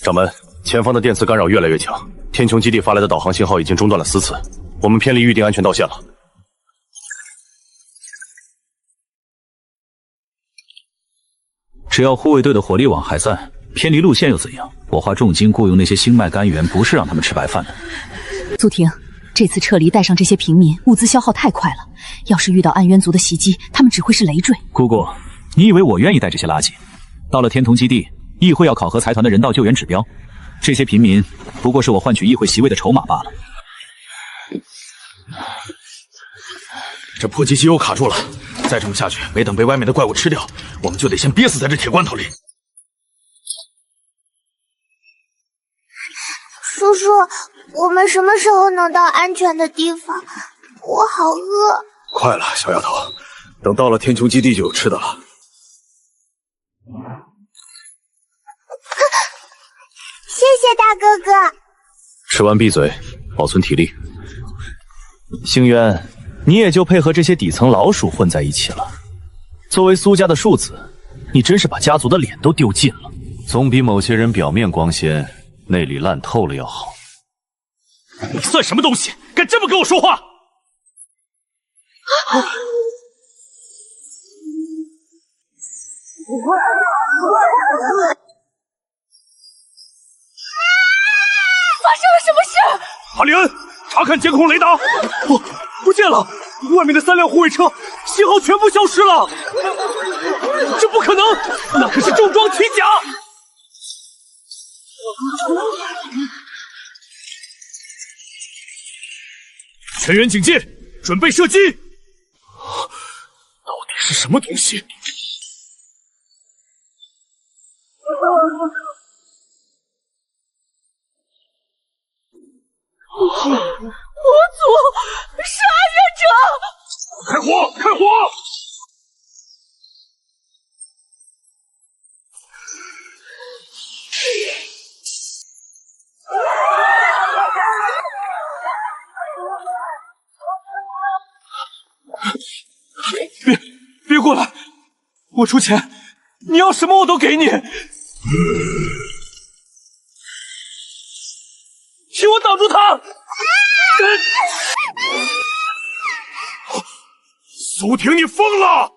掌门，前方的电磁干扰越来越强，天穹基地发来的导航信号已经中断了4次，我们偏离预定安全道线了。只要护卫队的火力网还在，偏离路线又怎样？我花重金雇佣那些星脉干员，不是让他们吃白饭的。苏婷，这次撤离带上这些平民，物资消耗太快了。要是遇到暗渊族的袭击，他们只会是累赘。姑姑，你以为我愿意带这些垃圾？到了天童基地，议会要考核财团的人道救援指标，这些平民不过是我换取议会席位的筹码罢了。这破机器又卡住了，再这么下去，没等被外面的怪物吃掉，我们就得先憋死在这铁罐头里。叔叔，我们什么时候能到安全的地方？我好饿。快了，小丫头，等到了天穹基地就有吃的了。谢谢大哥哥。吃完闭嘴，保存体力。星渊，你也就配合这些底层老鼠混在一起了。作为苏家的庶子，你真是把家族的脸都丢尽了，总比某些人表面光鲜，内里烂透了要好。你算什么东西，敢这么跟我说话？发生了什么事？哈利恩，查看监控雷达，不见了！外面的3辆护卫车信号全部消失了，这不可能，那可是重装骑甲！全员警戒，准备射击！到底是什么东西？魔族是暗渊者！开火！开火！别过来！我出钱，你要什么我都给你。请我挡住他！苏婷，你疯了！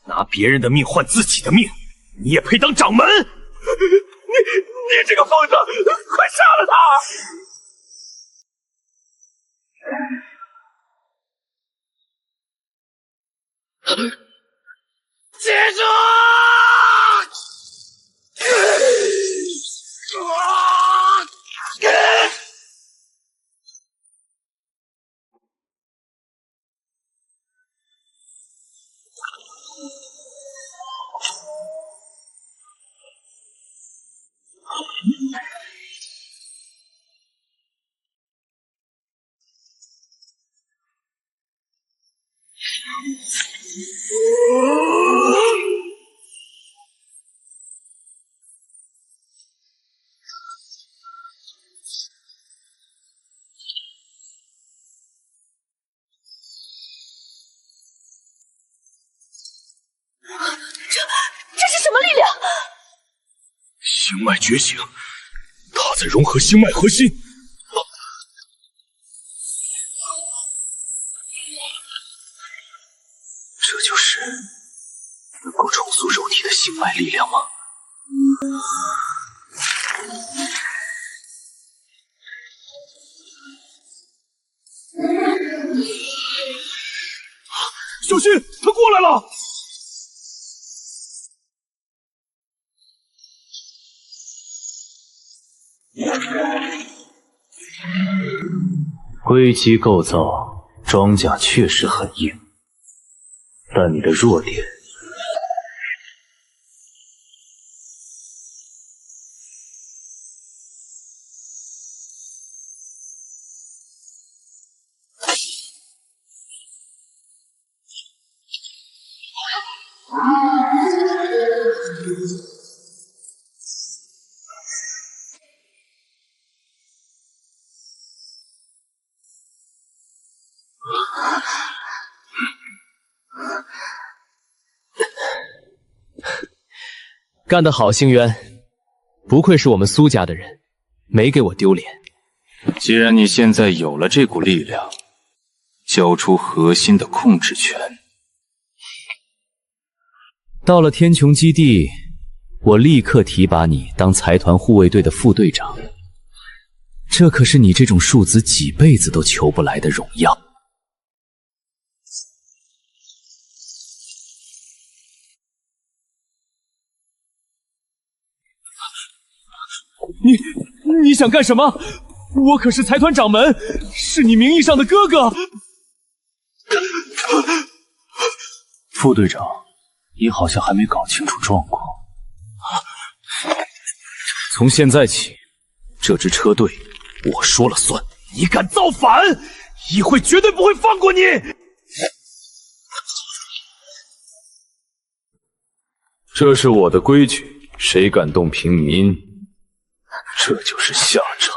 拿别人的命换自己的命，你也配当掌门？你这个疯子，快杀了他！记住！这是什么力量？星脉觉醒，它在融合星脉核心。这就是能够重塑肉体的星脉力量吗？小心，他过来了！硅基构造，装甲确实很硬，但你的弱点干得好，星渊，不愧是我们苏家的人，没给我丢脸。既然你现在有了这股力量，交出核心的控制权。到了天穹基地，我立刻提拔你当财团护卫队的副队长。这可是你这种庶子几辈子都求不来的荣耀。你想干什么？我可是财团掌门，是你名义上的哥哥。副队长，你好像还没搞清楚状况。从现在起，这支车队我说了算。你敢造反，议会绝对不会放过你！这是我的规矩，谁敢动平民，这就是下场。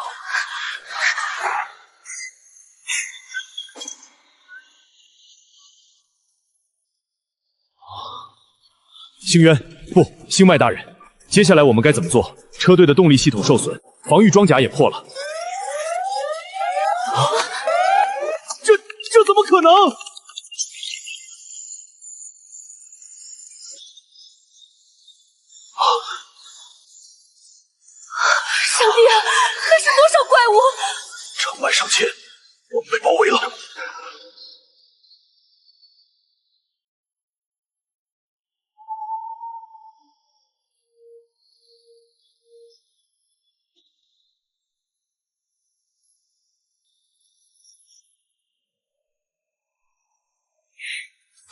星渊，不，星脉大人，接下来我们该怎么做？车队的动力系统受损，防御装甲也破了。这怎么可能？上帝啊，那是多少怪物！城外上千，我们被包围了。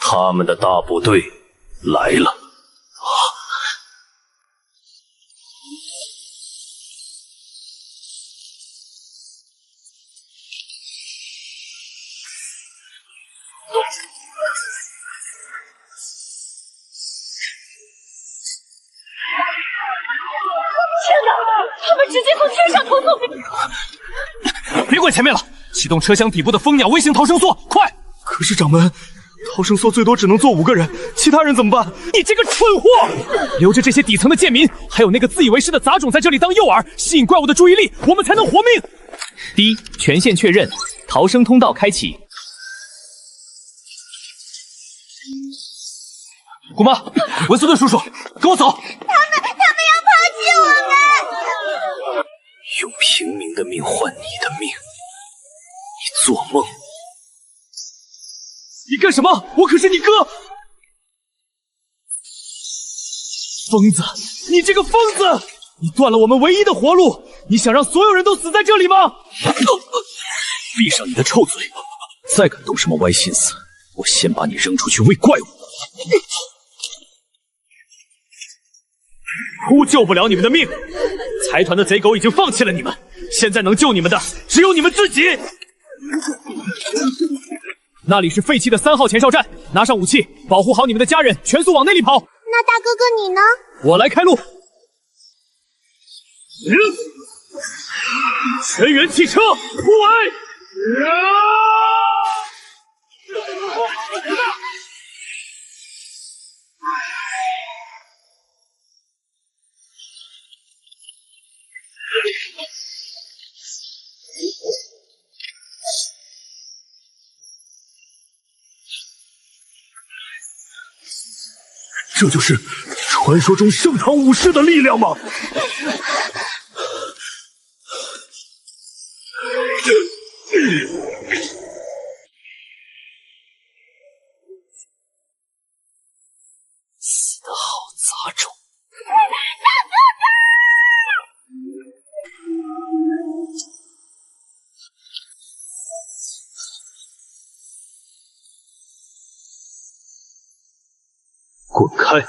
他们的大部队来了。天哪！他们直接从天上投送！别管前面了，启动车厢底部的蜂鸟微型逃生梭，快！可是掌门，逃生梭最多只能坐5个人，其他人怎么办？你这个蠢货！留着这些底层的贱民，还有那个自以为是的杂种在这里当诱饵，吸引怪物的注意力，我们才能活命。第权限确认，逃生通道开启。姑妈，文斯顿叔叔，跟我走。他们要抛弃我们！用平民的命换你的命，你做梦！你干什么？我可是你哥！疯子，你这个疯子！你断了我们唯一的活路！你想让所有人都死在这里吗？闭上你的臭嘴！再敢动什么歪心思，我先把你扔出去喂怪物！哭救不了你们的命，财团的贼狗已经放弃了你们，现在能救你们的只有你们自己。那里是废弃的3号前哨站，拿上武器，保护好你们的家人，全速往内里跑。那大哥哥你呢？我来开路。全员汽车，突围！这就是传说中盛唐武士的力量吗？死得好杂种！滚开！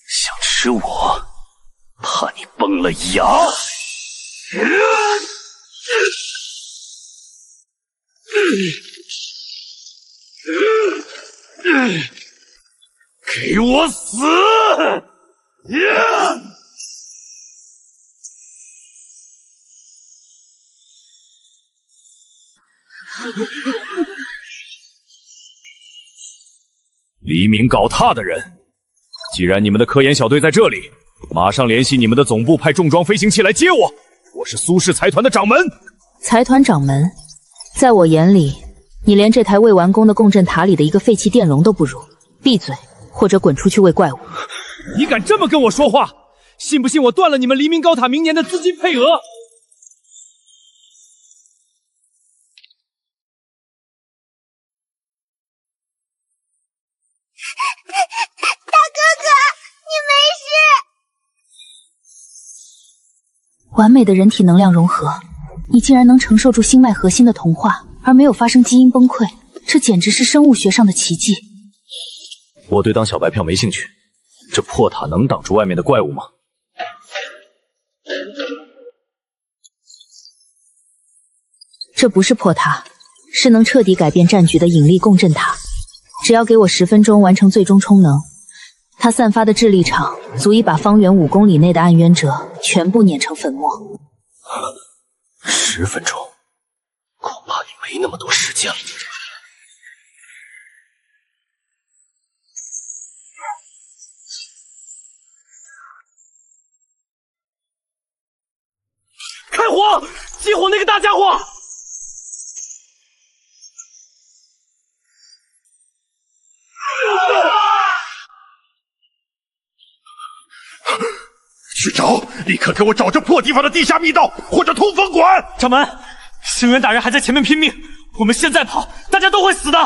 想吃我，怕你崩了牙！给我死！黎明搞踏的人，既然你们的科研小队在这里，马上联系你们的总部，派重装飞行器来接我。我是苏氏财团的掌门。财团掌门，在我眼里，你连这台未完工的共振塔里的一个废弃电容都不如。闭嘴，或者滚出去喂怪物。你敢这么跟我说话？信不信我断了你们黎明高塔明年的资金配额？完美的人体能量融合，你竟然能承受住星脉核心的同化，而没有发生基因崩溃，这简直是生物学上的奇迹。我对当小白票没兴趣，这破塔能挡住外面的怪物吗？这不是破塔，是能彻底改变战局的引力共振塔。只要给我10分钟完成最终充能，它散发的智力场足以把方圆5公里内的暗渊者全部碾成粉末。10分钟，恐怕也没那么多时间了。开火！激活那个大家伙！去找！立刻给我找这破地方的地下密道或者通风管！掌门，星渊大人还在前面拼命，我们现在跑，大家都会死的。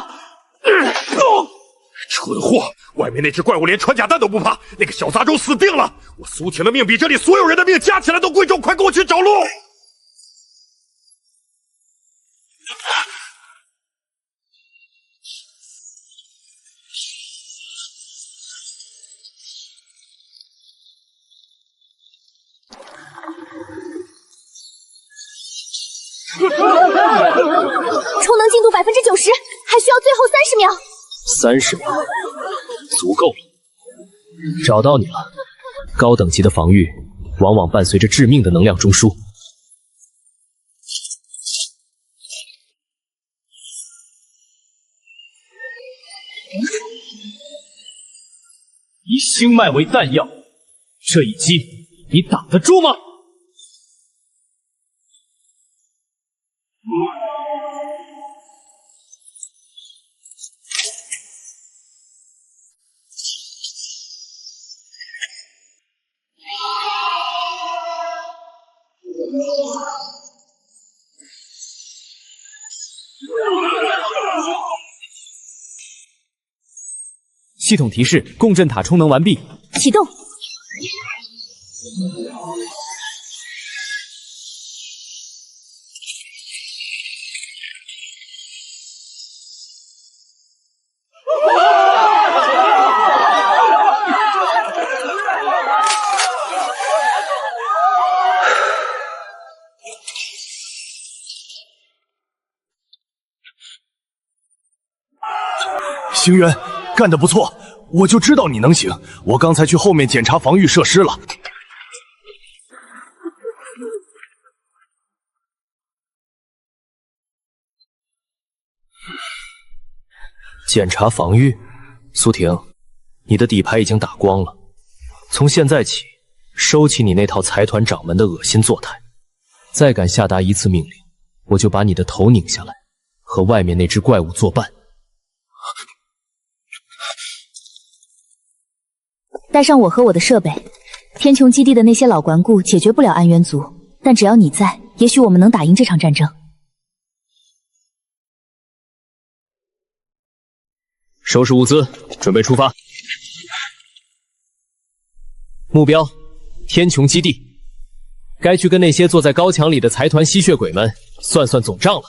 蠢货！外面那只怪物连穿甲弹都不怕，那个小杂种死定了！我苏婷的命比这里所有人的命加起来都贵重，快跟我去找路！充能进度90%，还需要最后30秒。30秒，足够了。找到你了。高等级的防御往往伴随着致命的能量中枢。以星脉为弹药，这一击你挡得住吗？系统提示：共振塔充能完毕，启动。星渊，干得不错，我就知道你能行。我刚才去后面检查防御设施了。检查防御，苏婷，你的底牌已经打光了。从现在起，收起你那套财团掌门的恶心作态。再敢下达一次命令，我就把你的头拧下来，和外面那只怪物作伴。带上我和我的设备，天穹基地的那些老顽固解决不了暗渊族，但只要你在，也许我们能打赢这场战争。收拾物资，准备出发。目标：天穹基地。该去跟那些坐在高墙里的财团吸血鬼们算算总账了。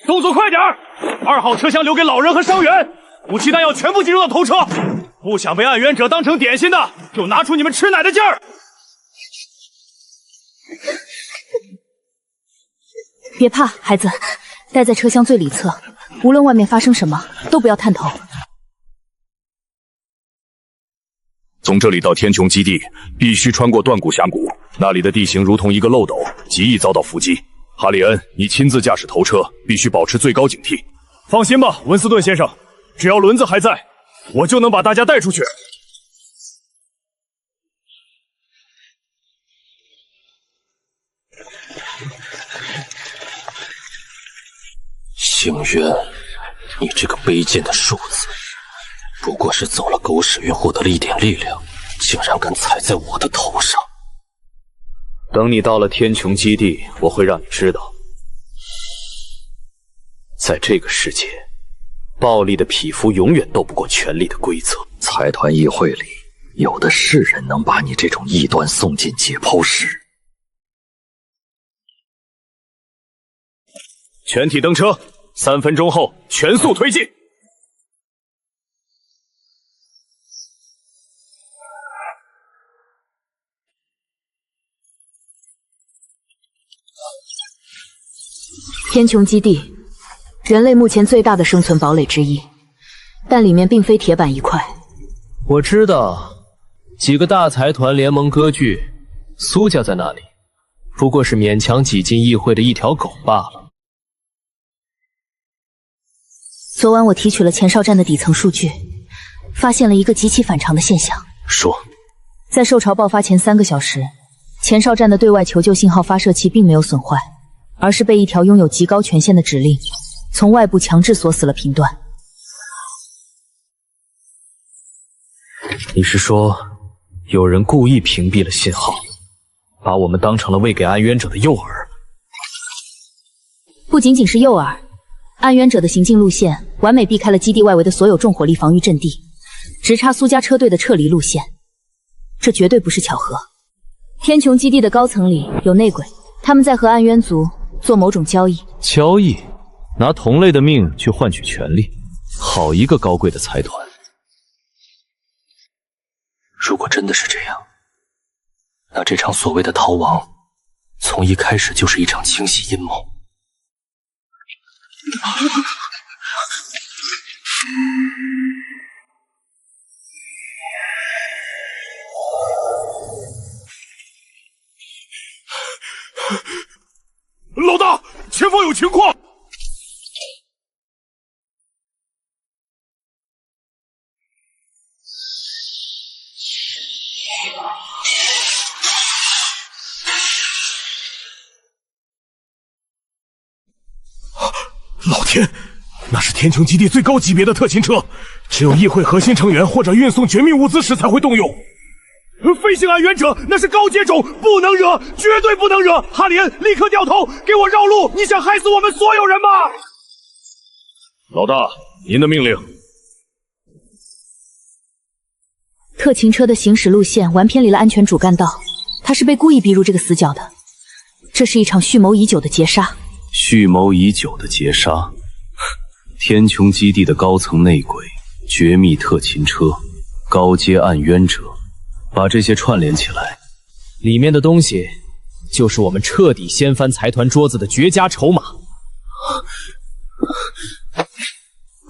动作快点！2号车厢留给老人和伤员，武器弹药全部进入到头车。不想被暗渊者当成点心的，就拿出你们吃奶的劲儿！别怕，孩子，待在车厢最里侧，无论外面发生什么，都不要探头。从这里到天穹基地，必须穿过断骨峡谷，那里的地形如同一个漏斗，极易遭到伏击。哈里恩，你亲自驾驶头车，必须保持最高警惕。放心吧，文斯顿先生，只要轮子还在，我就能把大家带出去。星渊，你这个卑贱的庶子，不过是走了狗屎运获得了一点力量，竟然敢踩在我的头上！等你到了天穹基地，我会让你知道，在这个世界，暴力的匹夫永远斗不过权力的规则。财团议会里有的是人能把你这种异端送进解剖室。全体登车，3分钟后全速推进。天穹基地，人类目前最大的生存堡垒之一，但里面并非铁板一块。我知道，几个大财团联盟割据，苏家在那里，不过是勉强挤进议会的一条狗罢了。昨晚我提取了前哨站的底层数据，发现了一个极其反常的现象。说，在兽潮爆发前3个小时，前哨站的对外求救信号发射器并没有损坏，而是被一条拥有极高权限的指令从外部强制锁死了频段。你是说，有人故意屏蔽了信号，把我们当成了喂给暗渊者的诱饵？不仅仅是诱饵，暗渊者的行进路线完美避开了基地外围的所有重火力防御阵地，直插苏家车队的撤离路线。这绝对不是巧合。天穹基地的高层里有内鬼，他们在和暗渊族做某种交易。交易？拿同类的命去换取权力，好一个高贵的财团！如果真的是这样，那这场所谓的逃亡，从一开始就是一场清晰阴谋。老大，前方有情况！老天，那是天穹基地最高级别的特勤车，只有议会核心成员或者运送绝密物资时才会动用。飞行暗渊者那是高阶种，不能惹，绝对不能惹！哈里恩，立刻掉头，给我绕路！你想害死我们所有人吗？老大，您的命令。特勤车的行驶路线完偏离了安全主干道，他是被故意逼入这个死角的。这是一场蓄谋已久的劫杀。蓄谋已久的劫杀，天穹基地的高层内鬼、绝密特勤车、高阶暗渊者，把这些串联起来，里面的东西就是我们彻底掀翻财团桌子的绝佳筹码。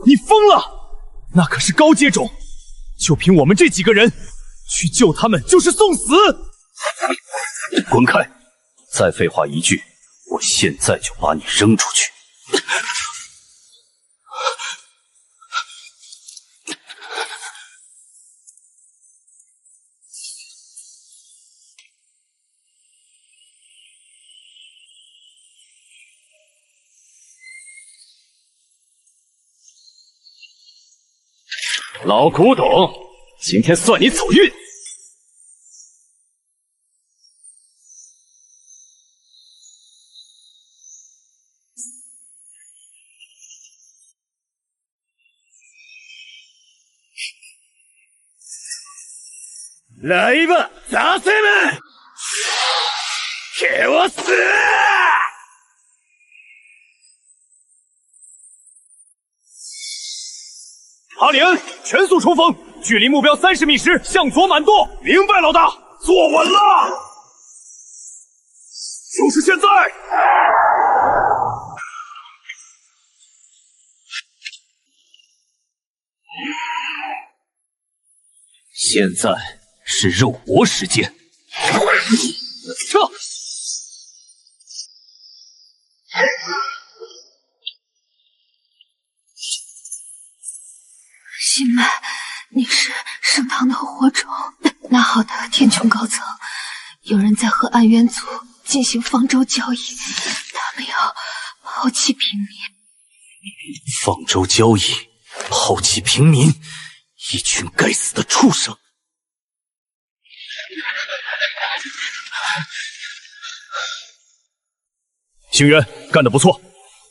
你疯了！那可是高阶种，就凭我们这几个人去救他们，就是送死！滚开！再废话一句，我现在就把你扔出去！老古董，今天算你走运！来吧，杂碎们，给我死！哈里恩，全速冲锋，距离目标30米时向左满舵。明白，老大，坐稳了，就是现在！现在是肉搏时间，撤！星脉，你是盛唐的火种。那好的，天穹高层，有人在和暗渊族进行方舟交易，他们要抛弃平民。方舟交易，抛弃平民，一群该死的畜生！星渊干得不错，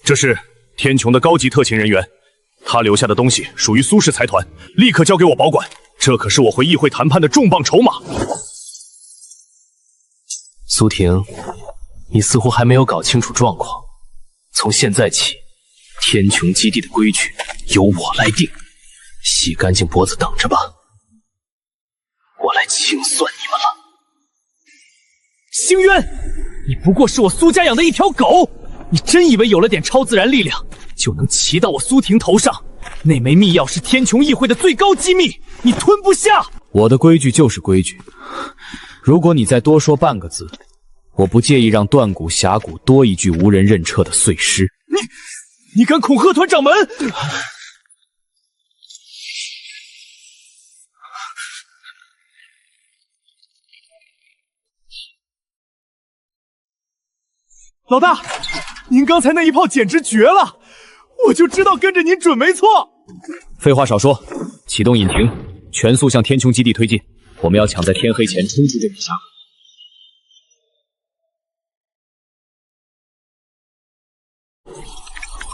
这是天穹的高级特勤人员，他留下的东西属于苏氏财团，立刻交给我保管，这可是我回议会谈判的重磅筹码。苏婷，你似乎还没有搞清楚状况。从现在起，天穹基地的规矩由我来定，洗干净脖子等着吧，我来清算你们了。星渊，你不过是我苏家养的一条狗，你真以为有了点超自然力量就能骑到我苏婷头上？那枚密钥是天穹议会的最高机密，你吞不下。我的规矩就是规矩，如果你再多说半个字，我不介意让断骨峡谷多一具无人认车的碎尸。你敢恐吓团掌门？老大，您刚才那一炮简直绝了，我就知道跟着您准没错。废话少说，启动引擎，全速向天穹基地推进。我们要抢在天黑前冲出这片峡谷。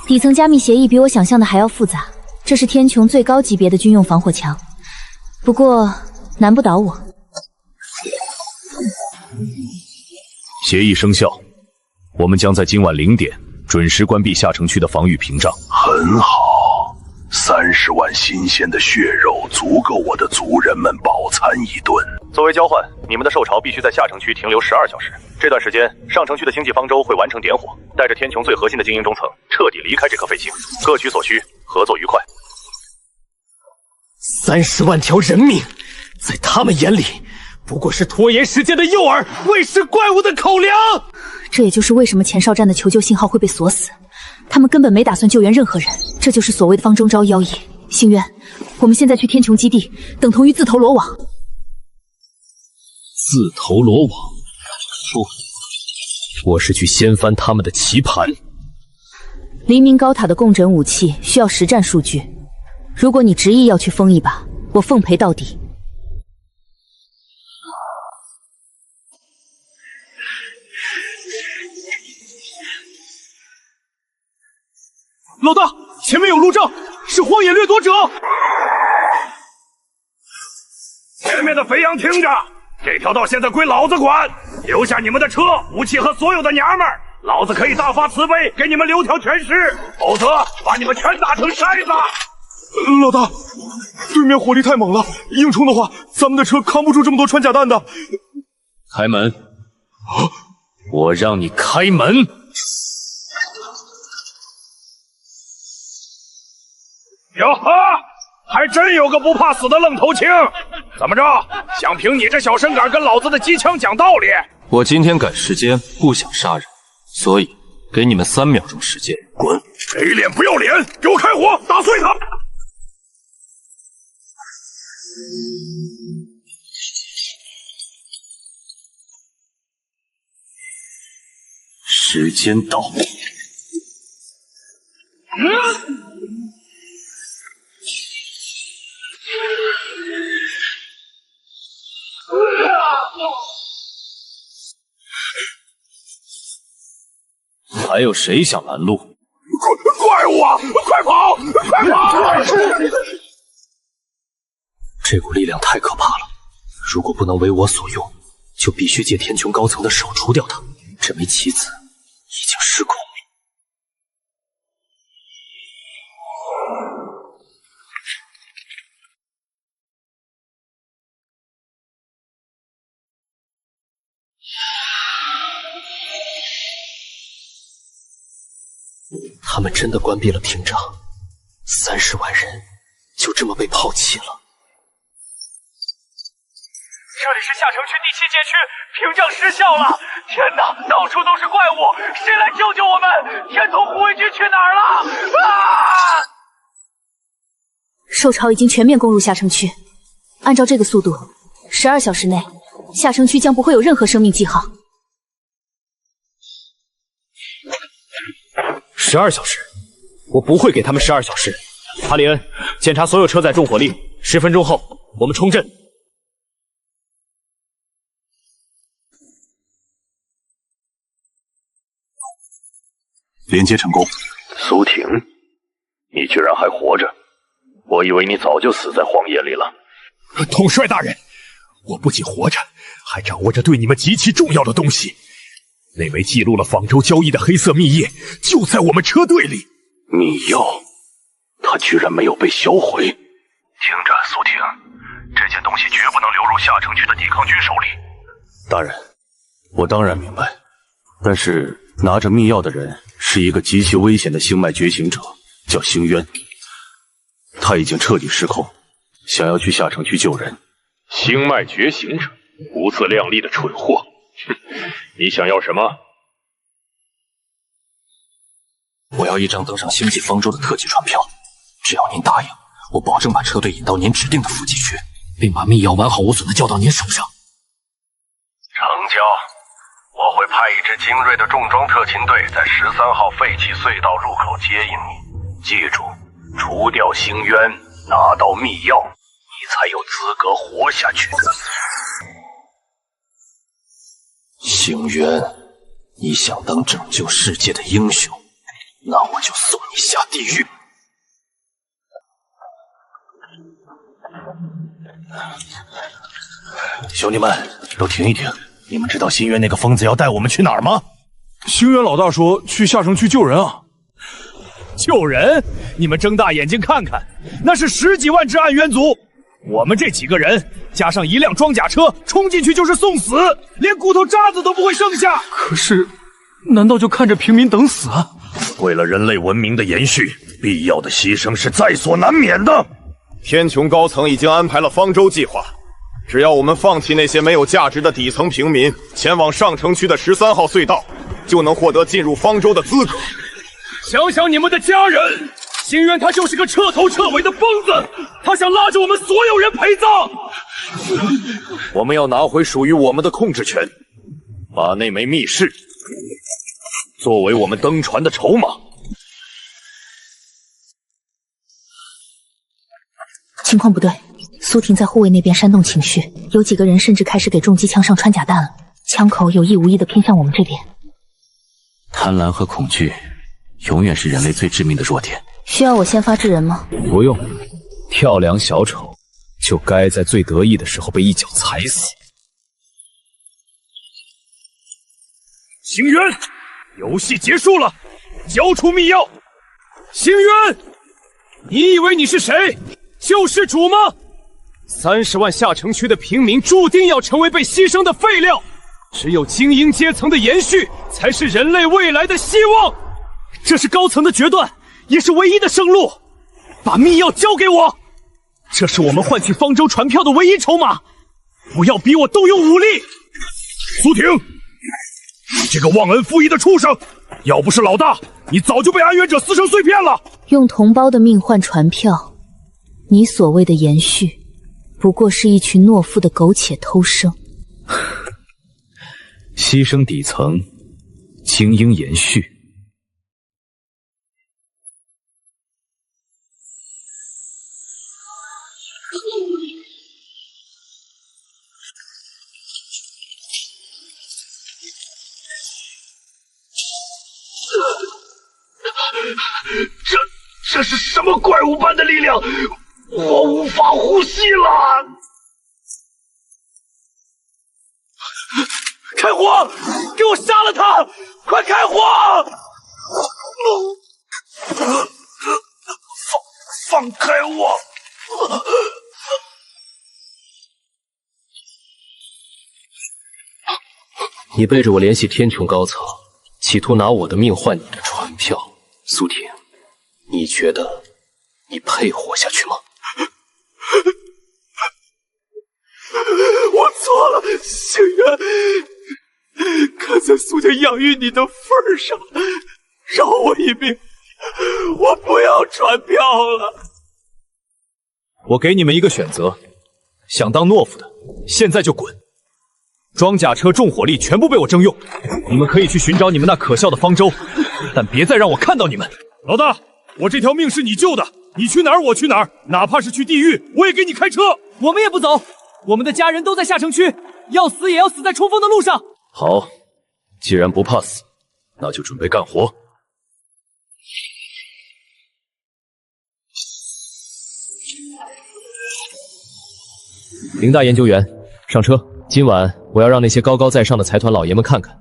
底层加密协议比我想象的还要复杂，这是天穹最高级别的军用防火墙，不过难不倒我。协议生效，我们将在今晚0点准时关闭下城区的防御屏障。很好，30万新鲜的血肉足够我的族人们饱餐一顿。作为交换，你们的兽巢必须在下城区停留12小时。这段时间，上城区的星际方舟会完成点火，带着天穹最核心的精英中层彻底离开这颗废星，各取所需，合作愉快。30万条人命，在他们眼里不过是拖延时间的诱饵，喂食怪物的口粮。这也就是为什么前哨站的求救信号会被锁死，他们根本没打算救援任何人，这就是所谓的方舟招妖异。星渊，我们现在去天穹基地，等同于自投罗网。自投罗网？不，我是去掀翻他们的棋盘。黎明高塔的共振武器需要实战数据，如果你执意要去疯一把，我奉陪到底。老大，前面有路障，是荒野掠夺者。前面的肥羊听着，这条道现在归老子管，留下你们的车、武器和所有的娘们儿，老子可以大发慈悲给你们留条全尸，否则把你们全打成筛子。老大，对面火力太猛了，硬冲的话，咱们的车扛不住这么多穿甲弹的。开门！我让你开门！哟呵，还真有个不怕死的愣头青！怎么着，想凭你这小身杆跟老子的机枪讲道理？我今天赶时间，不想杀人，所以给你们3秒钟时间。滚！给脸不要脸，给我开火，打碎他！时间到。还有谁想拦路？怪物啊！快跑！快跑！这股力量太可怕了，如果不能为我所用，就必须借天穹高层的手除掉它。这枚棋子已经失控。他们真的关闭了屏障，30万人就这么被抛弃了。这里是下城区第7街区，屏障失效了！天哪，到处都是怪物，谁来救救我们？天童护卫军去哪儿了？啊！兽潮已经全面攻入下城区，按照这个速度，12小时内，下城区将不会有任何生命迹象。12小时，我不会给他们12小时。哈里恩，检查所有车载重火力，10分钟后我们冲阵。连接成功。苏婷，你居然还活着！我以为你早就死在荒野里了。统帅大人，我不仅活着，还掌握着对你们极其重要的东西。那枚记录了方舟交易的黑色密页就在我们车队里。密钥，它居然没有被销毁。听着，苏婷，这件东西绝不能流入下城区的抵抗军手里。大人，我当然明白，但是拿着密钥的人是一个极其危险的星脉觉醒者，叫星渊。他已经彻底失控，想要去下城区救人。星脉觉醒者，不自量力的蠢货！哼，你想要什么？我要一张登上星际方舟的特级船票，只要您答应，我保证把车队引到您指定的伏击区，并把密钥完好无损的交到您手上。成交。我会派一支精锐的重装特勤队在13号废弃隧道入口接应你。记住，除掉星渊，拿到密钥，你才有资格活下去。星渊，你想当拯救世界的英雄，那我就送你下地狱。兄弟们，都停一停！你们知道星渊那个疯子要带我们去哪儿吗？星渊老大说去下城区救人啊！救人？你们睁大眼睛看看，那是10几万只暗渊族，我们这几个人加上一辆装甲车，冲进去就是送死，连骨头渣子都不会剩下。可是，难道就看着平民等死啊？为了人类文明的延续，必要的牺牲是在所难免的。天穹高层已经安排了方舟计划，只要我们放弃那些没有价值的底层平民，前往上城区的13号隧道，就能获得进入方舟的资格。想想你们的家人，星渊他就是个彻头彻尾的疯子，他想拉着我们所有人陪葬。我们要拿回属于我们的控制权，把那枚密室作为我们登船的筹码。情况不对，苏婷在护卫那边煽动情绪，有几个人甚至开始给重机枪上穿甲弹了，枪口有意无意的偏向我们这边。贪婪和恐惧永远是人类最致命的弱点。需要我先发制人吗？不用，跳梁小丑就该在最得意的时候被一脚踩死。星渊，游戏结束了，交出密钥。星渊，你以为你是谁？救世主吗？30万下城区的平民注定要成为被牺牲的废料，只有精英阶层的延续，才是人类未来的希望。这是高层的决断，也是唯一的生路。把密钥交给我，这是我们换取方舟船票的唯一筹码。不要逼我动用武力。苏婷，你这个忘恩负义的畜生！要不是老大，你早就被暗渊者撕成碎片了。用同胞的命换船票，你所谓的延续，不过是一群懦夫的苟且偷生。牺牲底层，精英延续。这是什么怪物般的力量？我无法呼吸了！开火！给我杀了他！快开火！放开我！你背着我联系天穹高层，企图拿我的命换你的船票。苏婷，你觉得你配活下去吗？星渊，看在苏家养育你的份上，饶我一命，我不要传票了。我给你们一个选择，想当懦夫的，现在就滚！装甲车、重火力全部被我征用，你们可以去寻找你们那可笑的方舟，但别再让我看到你们。老大，我这条命是你救的，你去哪儿我去哪儿，哪怕是去地狱，我也给你开车。我们也不走，我们的家人都在下城区，要死也要死在冲锋的路上。好，既然不怕死，那就准备干活。林大研究员，上车。今晚我要让那些高高在上的财团老爷们看看，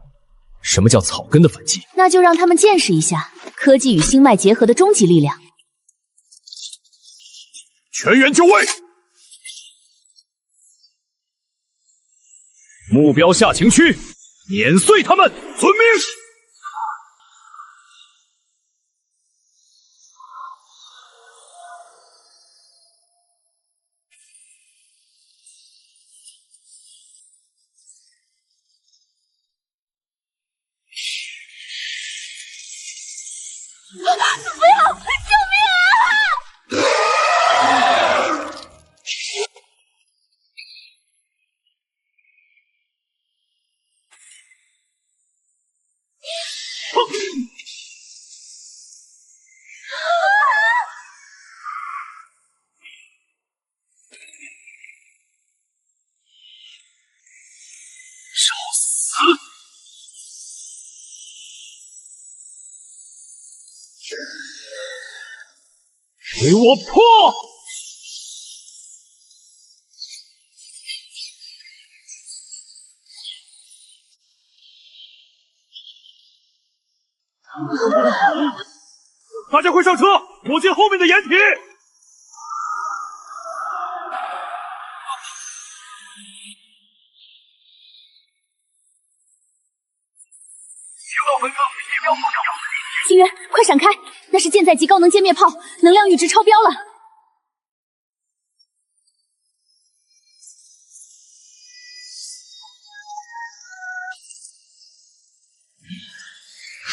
什么叫草根的反击。那就让他们见识一下科技与星脉结合的终极力量。全员就位，目标下情区，碾碎他们！遵命。不要！救命啊！找死！给我破！大家快上车，躲进后面的掩体。星渊，快闪开！那是舰载级高能歼灭炮，能量阈值超标了。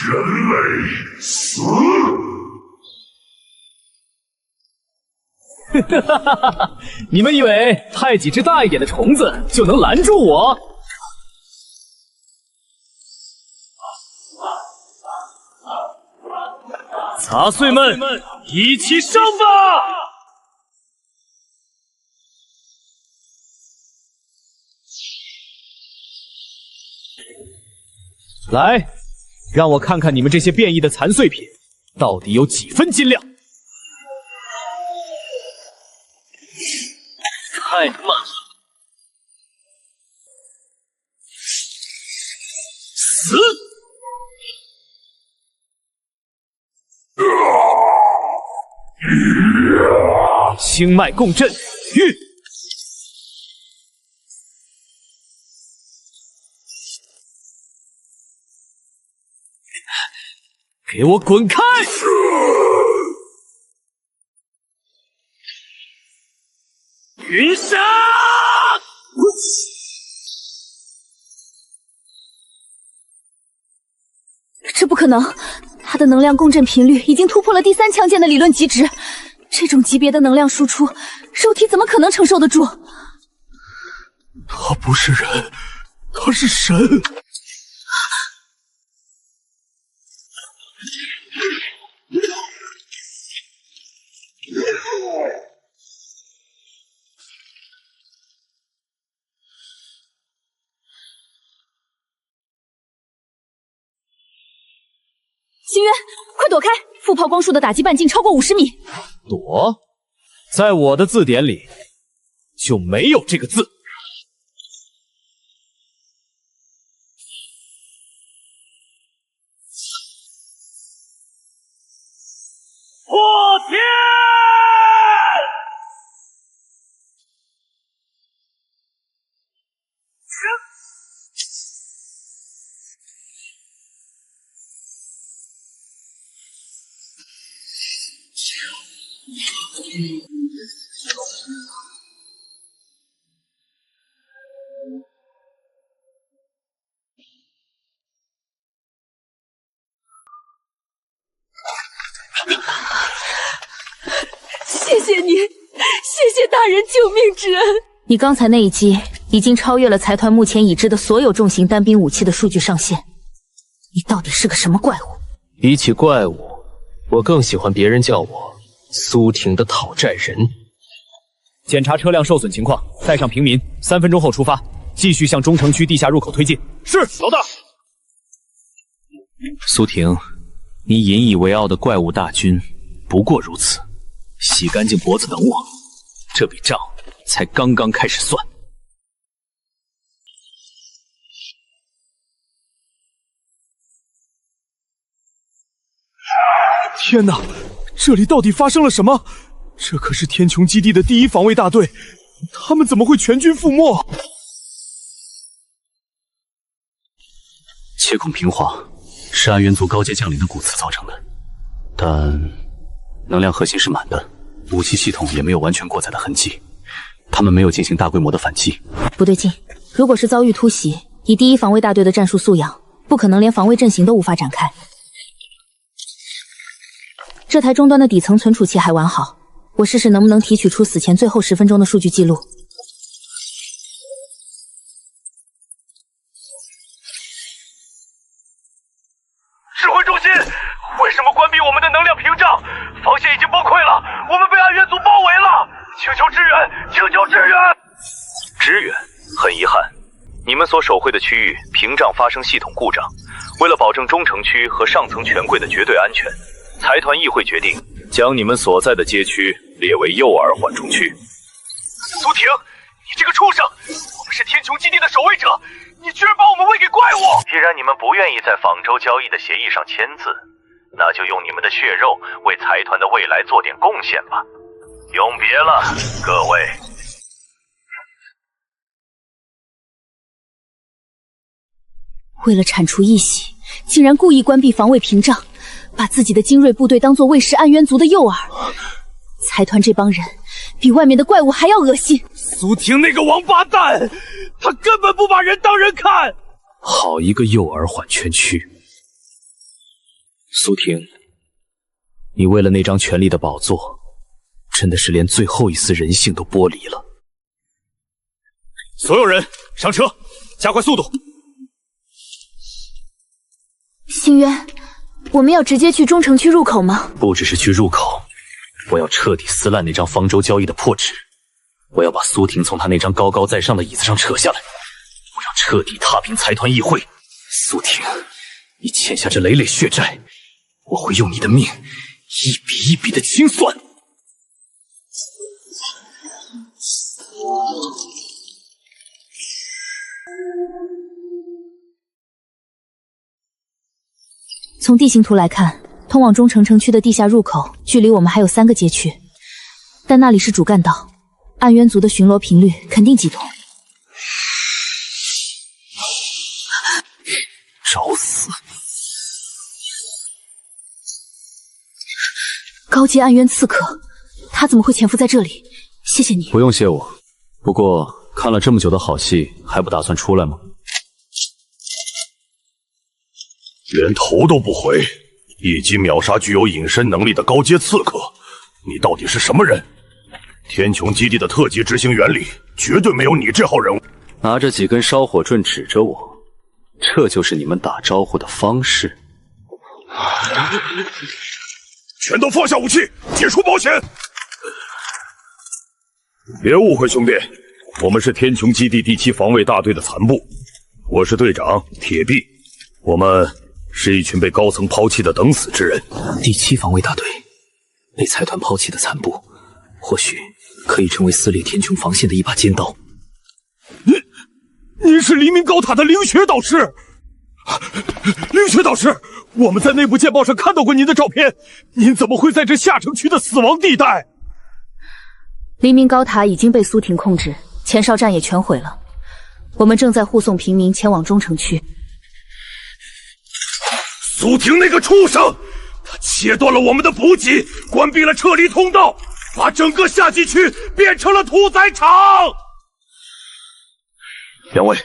人类死！哈哈哈哈！你们以为派几只大一点的虫子就能拦住我？杂碎们，一起上吧！来，让我看看你们这些变异的残碎品到底有几分斤量！太慢了，死！星脉共振，遇！给我滚开！云杀！这不可能，它的能量共振频率已经突破了第3强剑的理论极值。这种级别的能量输出，肉体怎么可能承受得住？他不是人，他是神。星渊，快躲开！副炮光束的打击半径超过50米。躲，在我的字典里就没有这个字。破天！谢你，谢谢大人救命之恩。你刚才那一击已经超越了财团目前已知的所有重型单兵武器的数据上限。你到底是个什么怪物？比起怪物，我更喜欢别人叫我苏婷的讨债人。检查车辆受损情况，带上平民，3分钟后出发，继续向中城区地下入口推进。是，老大。苏婷，你引以为傲的怪物大军不过如此，洗干净脖子等我，这笔账才刚刚开始算。天哪，这里到底发生了什么？这可是天穹基地的第1防卫大队，他们怎么会全军覆没？切孔平滑是暗元族高阶将领的骨刺造成的，但能量核心是满的，武器系统也没有完全过载的痕迹，他们没有进行大规模的反击。不对劲，如果是遭遇突袭，以第1防卫大队的战术素养，不可能连防卫阵型都无法展开。这台终端的底层存储器还完好，我试试能不能提取出死前最后10分钟的数据记录。指挥中心，为什么关闭我们的能量屏障？防线已经崩溃了，我们被暗元族包围了！请求支援，请求支援！支援？很遗憾，你们所守会的区域屏障发生系统故障，为了保证中城区和上层权贵的绝对安全，财团议会决定将你们所在的街区列为诱饵缓冲区。苏婷，你这个畜生！我们是天穹基地的守卫者，你居然把我们喂给怪物！既然你们不愿意在仿州交易的协议上签字，那就用你们的血肉为财团的未来做点贡献吧。永别了，各位。为了铲除异喜，竟然故意关闭防卫屏障，把自己的精锐部队当作喂食暗渊族的诱饵。财团这帮人比外面的怪物还要恶心。苏婷那个王八蛋，他根本不把人当人看。好一个诱饵缓圈区！苏婷，你为了那张权力的宝座，真的是连最后一丝人性都剥离了。所有人上车，加快速度！星渊，我们要直接去中城区入口吗？不只是去入口，我要彻底撕烂那张方舟交易的破纸，我要把苏婷从他那张高高在上的椅子上扯下来，我要彻底踏平财团议会。苏婷，你欠下这累累血债，我会用你的命一笔一笔的清算。从地形图来看，通往中城城区的地下入口距离我们还有3个街区，但那里是主干道，暗渊族的巡逻频率肯定极多。找死！高阶暗渊刺客，他怎么会潜伏在这里？谢谢你。不用谢我，不过看了这么久的好戏，还不打算出来吗？连头都不回，一击秒杀具有隐身能力的高阶刺客，你到底是什么人？天穹基地的特级执行员里绝对没有你这号人物。拿着几根烧火棍指着我，这就是你们打招呼的方式？全都放下武器，解除保险！别误会，兄弟，我们是天穹基地第7防卫大队的残部，我是队长铁臂，我们是一群被高层抛弃的等死之人。第7防卫大队被财团抛弃的残部，或许可以成为撕裂天穹防线的一把尖刀。您是黎明高塔的灵雪导师，灵雪导师，我们在内部简报上看到过您的照片，您怎么会在这下城区的死亡地带？黎明高塔已经被苏婷控制，前哨站也全毁了，我们正在护送平民前往中城区。苏婷那个畜生，他切断了我们的补给，关闭了撤离通道，把整个夏季区变成了屠宰场。两位，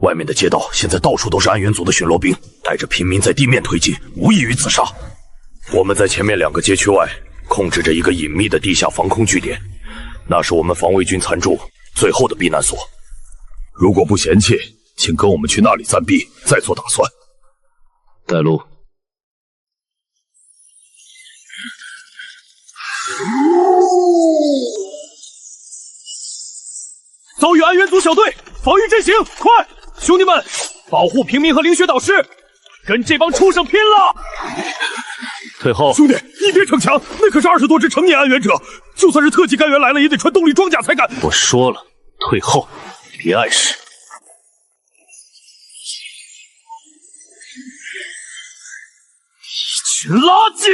外面的街道现在到处都是暗元族的巡逻兵，带着平民在地面推进，无异于自杀。我们在前面2个街区外控制着一个隐秘的地下防空据点，那是我们防卫军残驻最后的避难所。如果不嫌弃，请跟我们去那里暂避，再做打算。带路。遭遇安元族小队，防御阵型，快！兄弟们，保护平民和灵学导师，跟这帮畜生拼了！退后！兄弟，你别逞强，那可是20多只成年安元者，就算是特级干员来了，也得穿动力装甲才敢。我说了，退后，别碍事。一群垃圾！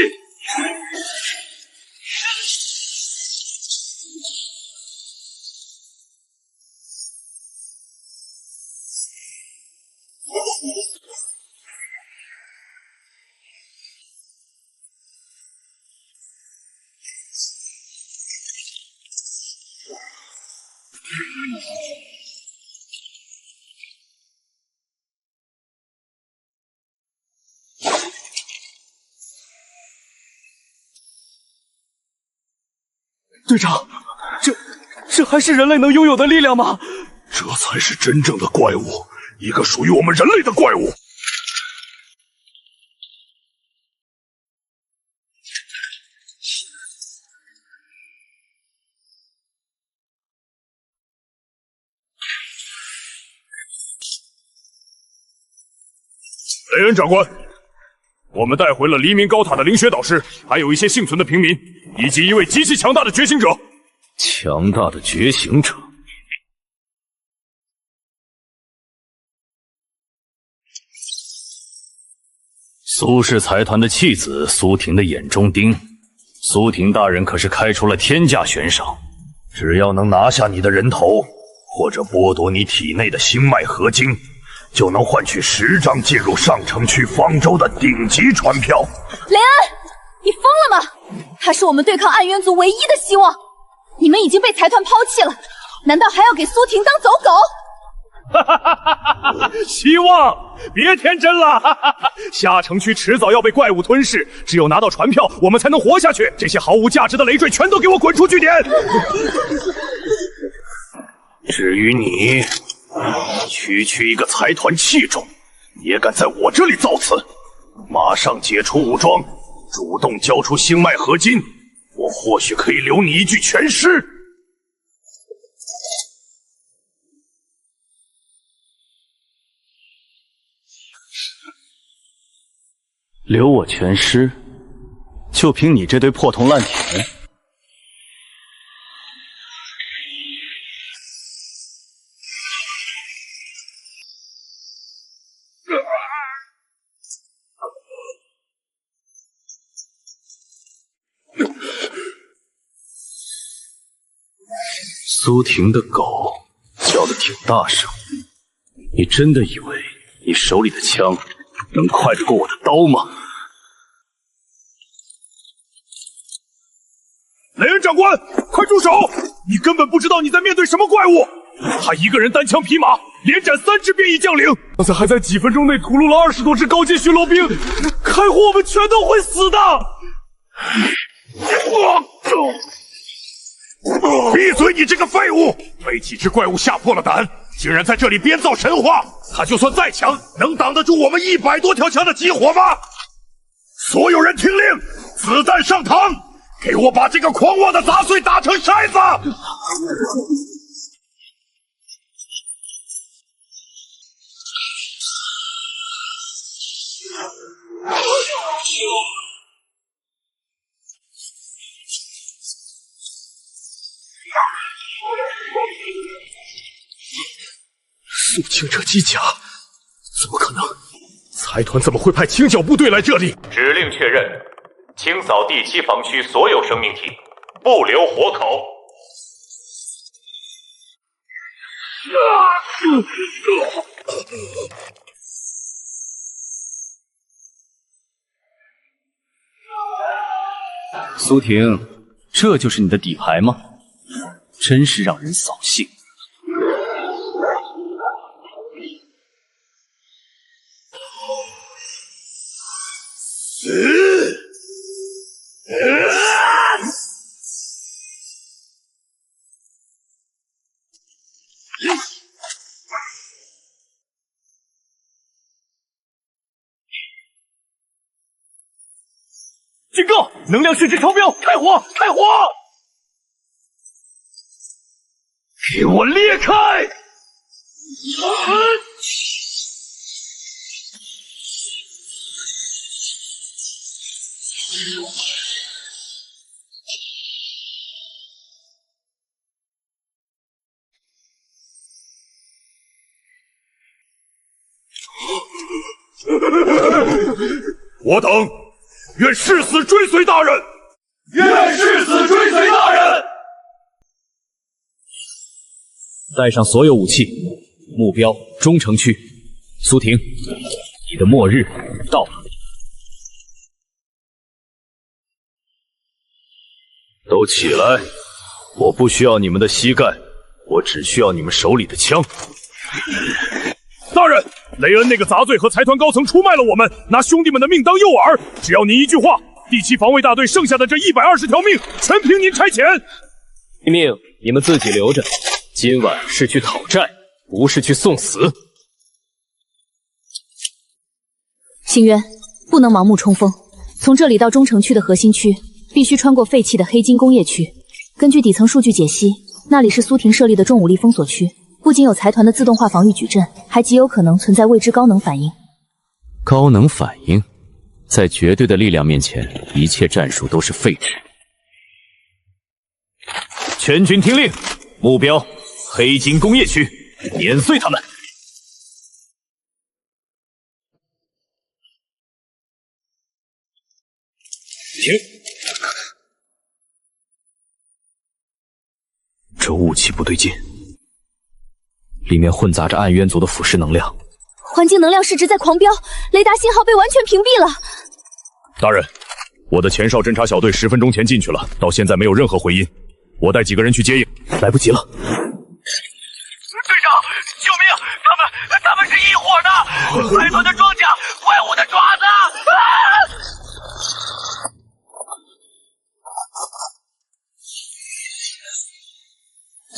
队长，这还是人类能拥有的力量吗？这才是真正的怪物，一个属于我们人类的怪物。雷恩长官，我们带回了黎明高塔的灵学导师，还有一些幸存的平民，以及一位极其强大的觉醒者。强大的觉醒者。苏氏财团的弃子，苏婷的眼中钉。苏婷大人可是开出了天价悬赏，只要能拿下你的人头，或者剥夺你体内的星脉合金，就能换取10张进入上城区方舟的顶级船票。雷恩，你疯了吗？他是我们对抗暗渊族唯一的希望，你们已经被财团抛弃了，难道还要给苏婷当走狗？希望，别天真了！下城区迟早要被怪物吞噬，只有拿到船票，我们才能活下去。这些毫无价值的累赘，全都给我滚出据点！至于你，区一个财团器重，也敢在我这里造次？马上解除武装，主动交出星脉合金，我或许可以留你一具全尸。留我全尸，就凭你这堆破铜烂铁？苏婷的狗叫得挺大声，你真的以为你手里的枪能快得过我的刀吗？雷恩长官，快住手！你根本不知道你在面对什么怪物。他一个人单枪匹马，连斩3只变异将领，刚才还在几分钟内屠戮了20多只高阶巡逻兵，开火我们全都会死的！闭嘴，你这个废物！被几只怪物吓破了胆，竟然在这里编造神话。他就算再强，能挡得住我们100多条枪的集火吗？所有人听令，子弹上膛！给我把这个狂妄的杂碎打成筛子！肃清这机甲，怎么可能？财团怎么会派清剿部队来这里？指令确认，清扫第7防区所有生命体，不留活口。苏婷，这就是你的底牌吗？真是让人扫兴。警告！能量市值超标，开火！开火！给我裂开！我等愿誓死追随大人，愿誓死追随大人。带上所有武器，目标中城区。苏婷，你的末日到了。都起来！我不需要你们的膝盖，我只需要你们手里的枪。大人，雷恩那个杂碎和财团高层出卖了我们，拿兄弟们的命当诱饵。只要您一句话，第7防卫大队剩下的这120条命全凭您差遣。命你们自己留着，今晚是去讨债，不是去送死。星渊，不能盲目冲锋，从这里到中城区的核心区，必须穿过废弃的黑金工业区。根据底层数据解析，那里是苏婷设立的重武力封锁区。不仅有财团的自动化防御矩阵，还极有可能存在未知高能反应。高能反应，在绝对的力量面前，一切战术都是废纸。全军听令，目标黑金工业区，碾碎他们！停！这雾气不对劲。里面混杂着暗渊族的腐蚀能量，环境能量市值在狂飙，雷达信号被完全屏蔽了。大人，我的前哨侦察小队10分钟前进去了，到现在没有任何回音。我带几个人去接应，来不及了。队长，救命！他们是一伙的，财团的装甲，怪物的爪子！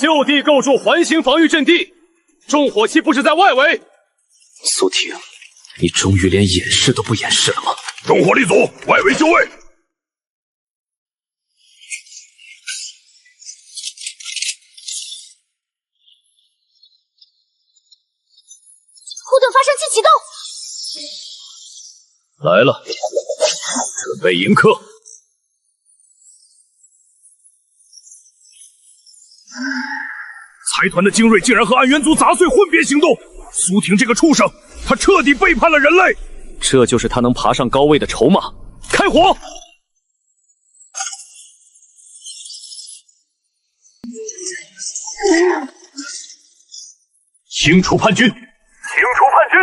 就地构筑环形防御阵地。重火器布置在外围。苏婷，你终于连掩饰都不掩饰了吗？重火力组外围就位。护盾发射器启动。来了，准备迎客。财团的精锐竟然和暗渊族杂碎混别行动，苏婷这个畜生，他彻底背叛了人类。这就是他能爬上高位的筹码。开火！清除叛军！清除叛军！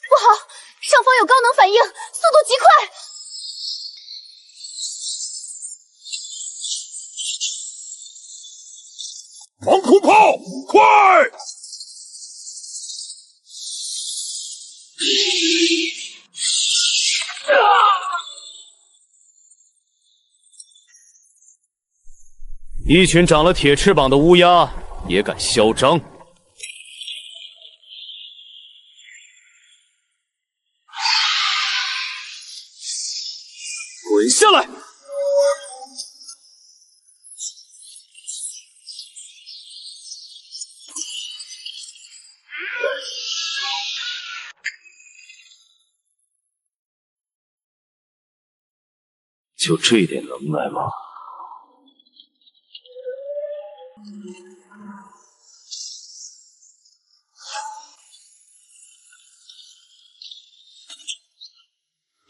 不好，上方有高能反应，速度极快。防空炮，快！一群长了铁翅膀的乌鸦也敢嚣张！滚下来！就这点能耐吗？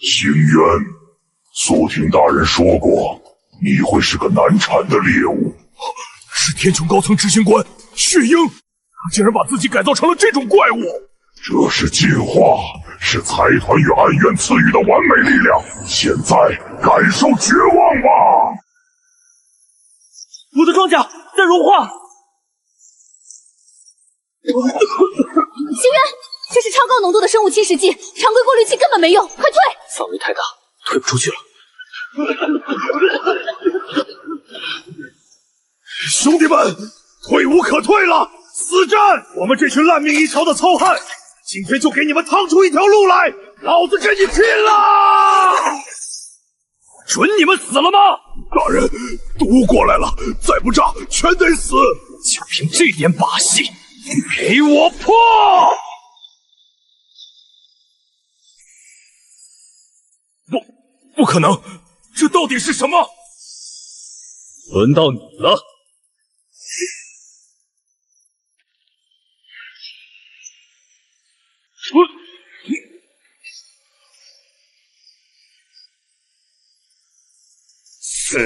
星渊，苏婷大人说过，你会是个难缠的猎物。是天穹高层执行官血鹰，他竟然把自己改造成了这种怪物。这是进化，是财团与暗渊赐予的完美力量。现在感受绝望吧！我的装甲在融化。星渊，这是超高浓度的生物侵蚀剂，常规过滤器根本没用，快退！范围太大，退不出去了。兄弟们，退无可退了，死战！我们这群烂命一条的糙汉，今天就给你们趟出一条路来，老子跟你拼了！准你们死了吗？大人，毒过来了，再不炸全得死！就凭这点把戏，给我破！不可能，这到底是什么？轮到你了。死！血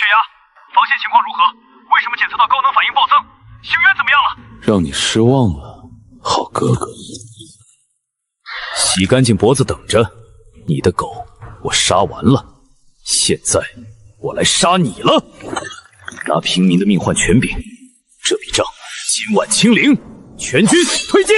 压、防线情况如何？为什么检测到高能反应暴增？星渊怎么样了？让你失望了，好哥哥。洗干净脖子等着，你的狗我杀完了，现在我来杀你了。拿平民的命换权柄，这笔账今晚清零。全军推进！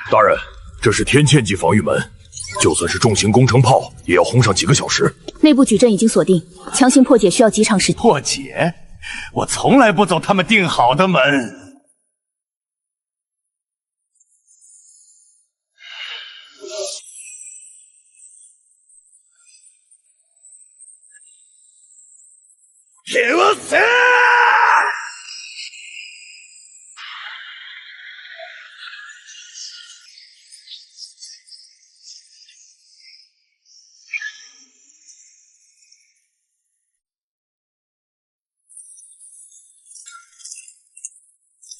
大人，这是天堑级防御门，就算是重型工程炮，也要轰上几个小时。内部矩阵已经锁定，强行破解需要几场时间。破解？我从来不走他们定好的门。给我死！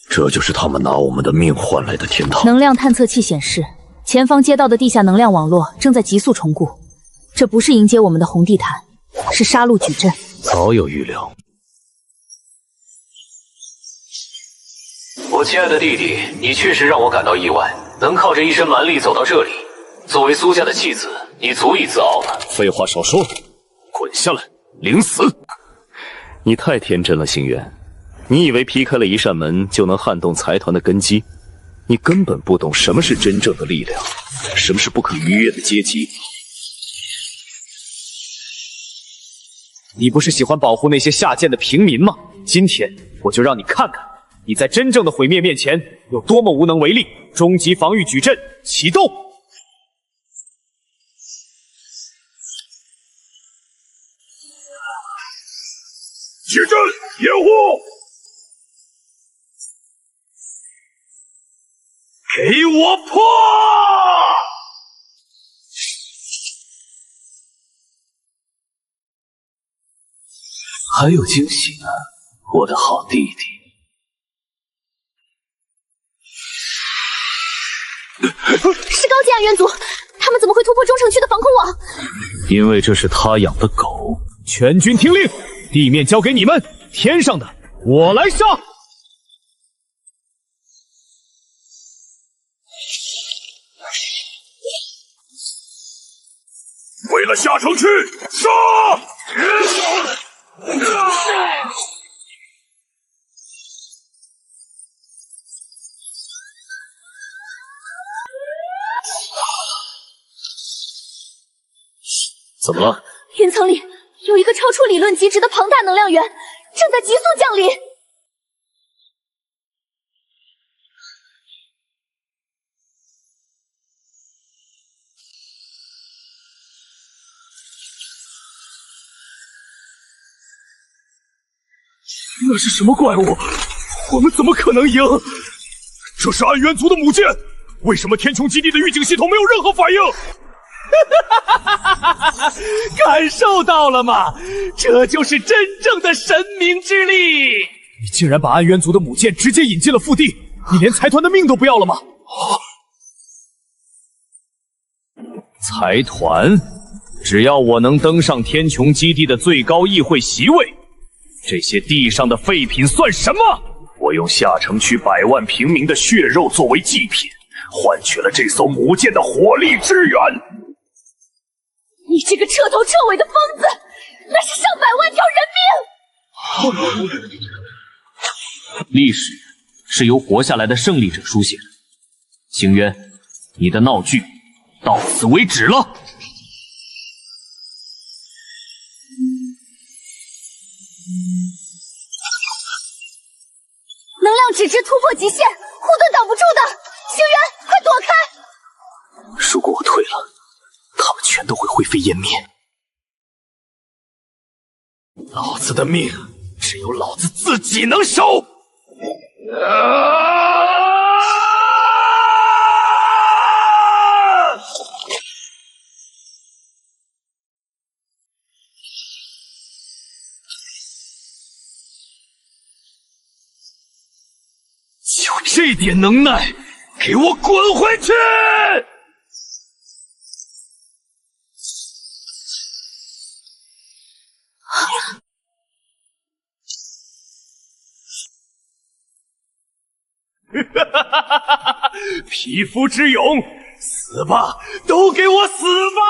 这就是他们拿我们的命换来的天堂。能量探测器显示，前方街道的地下能量网络正在急速重固。这不是迎接我们的红地毯，是杀戮矩阵。早有预料。我亲爱的弟弟，你确实让我感到意外，能靠着一身蛮力走到这里。作为苏家的弃子，你足以自傲了。废话少说，滚下来，领死！你太天真了，星渊。你以为劈开了一扇门就能撼动财团的根基？你根本不懂什么是真正的力量，什么是不可逾越的阶级。你不是喜欢保护那些下贱的平民吗？今天我就让你看看，你在真正的毁灭面前有多么无能为力。终极防御矩阵启动！矩阵掩护！给我破！还有惊喜呢，我的好弟弟。是高阶暗元族，他们怎么会突破中城区的防空网？因为这是他养的狗。全军听令，地面交给你们，天上的我来杀！为了下城区，杀！怎么了？云层里有一个超出理论极值的庞大能量源，正在急速降临。那是什么怪物？我们怎么可能赢？这是暗元族的母舰，为什么天穹基地的预警系统没有任何反应？感受到了吗？这就是真正的神明之力！你竟然把暗渊族的母舰直接引进了腹地，你连财团的命都不要了吗？财团，只要我能登上天穹基地的最高议会席位，这些地上的废品算什么？我用下城区100万平民的血肉作为祭品，换取了这艘母舰的火力支援。你你这个彻头彻尾的疯子，那是上百万条人命！历史是由活下来的胜利者书写的。星渊，你的闹剧到此为止了。能量纸质突破极限，护盾挡不住的。星渊，快躲开！如果我退了，他们全都会灰飞烟灭。老子的命，只有老子自己能守。就这点能耐，给我滚回去！匹夫之勇，死吧！都给我死吧！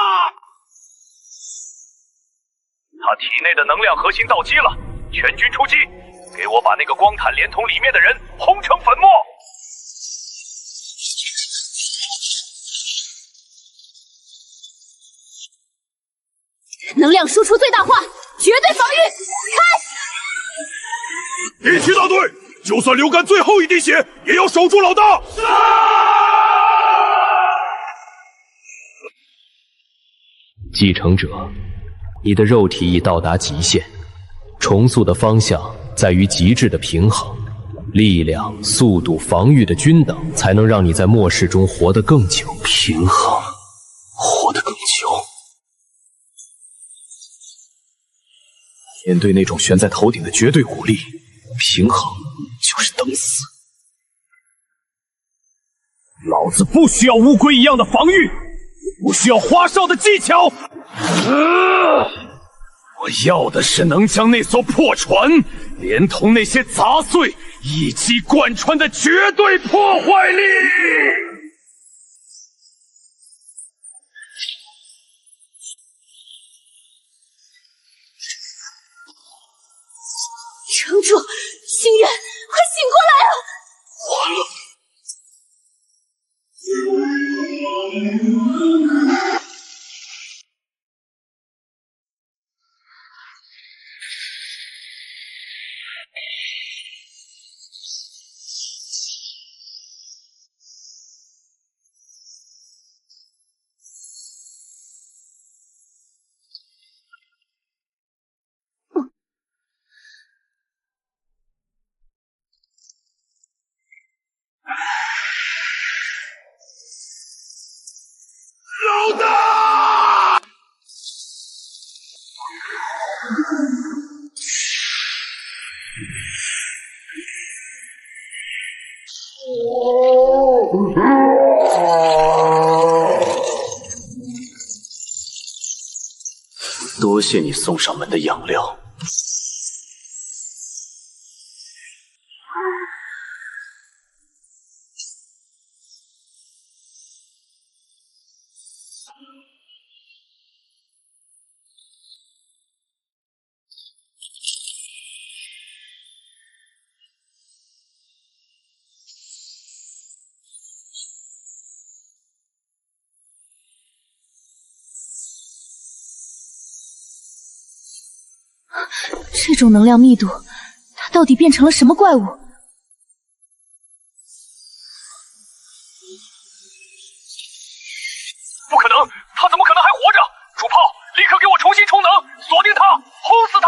他体内的能量核心到期了，全军出击！给我把那个光毯连同里面的人轰成粉末！能量输出最大化，绝对防御！开！一起大队，就算流干最后一滴血，也要守住老大！继承者，你的肉体已到达极限，重塑的方向在于极致的平衡，力量、速度、防御的均等，才能让你在末世中活得更久。平衡，活得更久。面对那种悬在头顶的绝对武力，平衡就是等死。老子不需要乌龟一样的防御，不需要花哨的技巧，我要的是能将那艘破船连同那些杂碎一击贯穿的绝对破坏力！撑住，星渊，快醒过来啊！完了。老大！多谢你送上门的养料。这种能量密度，它到底变成了什么怪物？不可能，他怎么可能还活着？主炮，立刻给我重新充能，锁定他，轰死他！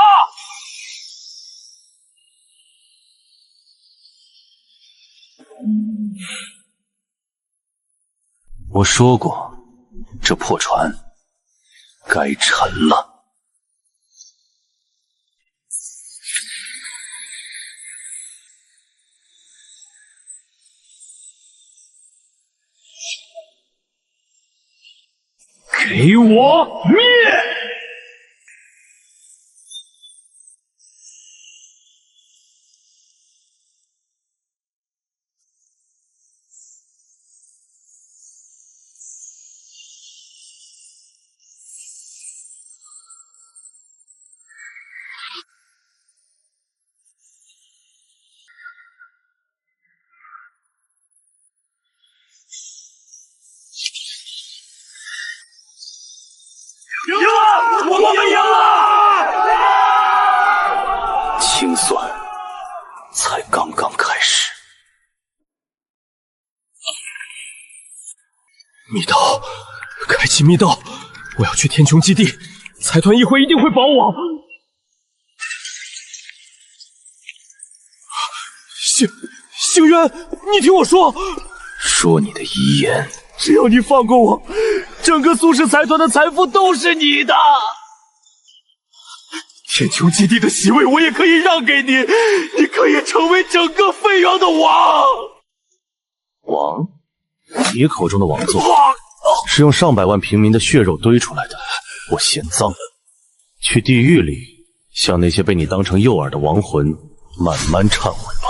我说过，这破船该沉了。给我灭！我们赢了！清算才刚刚开始。密道，开启密道！我要去天穹基地，财团议会一定会保我。星渊，你听我说，说你的遗言。只要你放过我，整个苏氏财团的财富都是你的。天穹基地的席位我也可以让给你，你可以成为整个废王的王。王？你口中的王座是用上百万平民的血肉堆出来的，我嫌脏。去地狱里向那些被你当成诱饵的亡魂慢慢忏悔吧。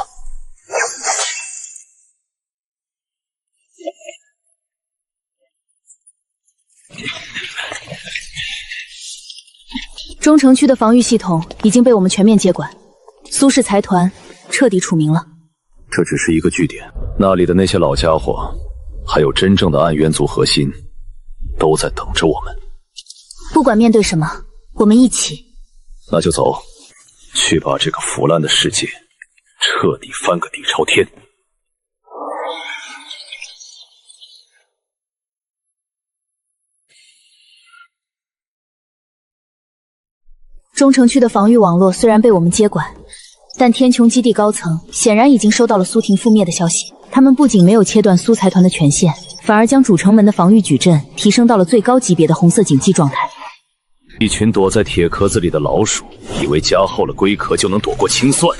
中城区的防御系统已经被我们全面接管，苏氏财团彻底除名了。这只是一个据点，那里的那些老家伙，还有真正的暗渊族核心，都在等着我们。不管面对什么，我们一起。那就走，去把这个腐烂的世界彻底翻个底朝天。中城区的防御网络虽然被我们接管，但天穹基地高层显然已经收到了苏婷覆灭的消息。他们不仅没有切断苏财团的权限，反而将主城门的防御矩阵提升到了最高级别的红色警戒状态。一群躲在铁壳子里的老鼠，以为加厚了龟壳就能躲过清算。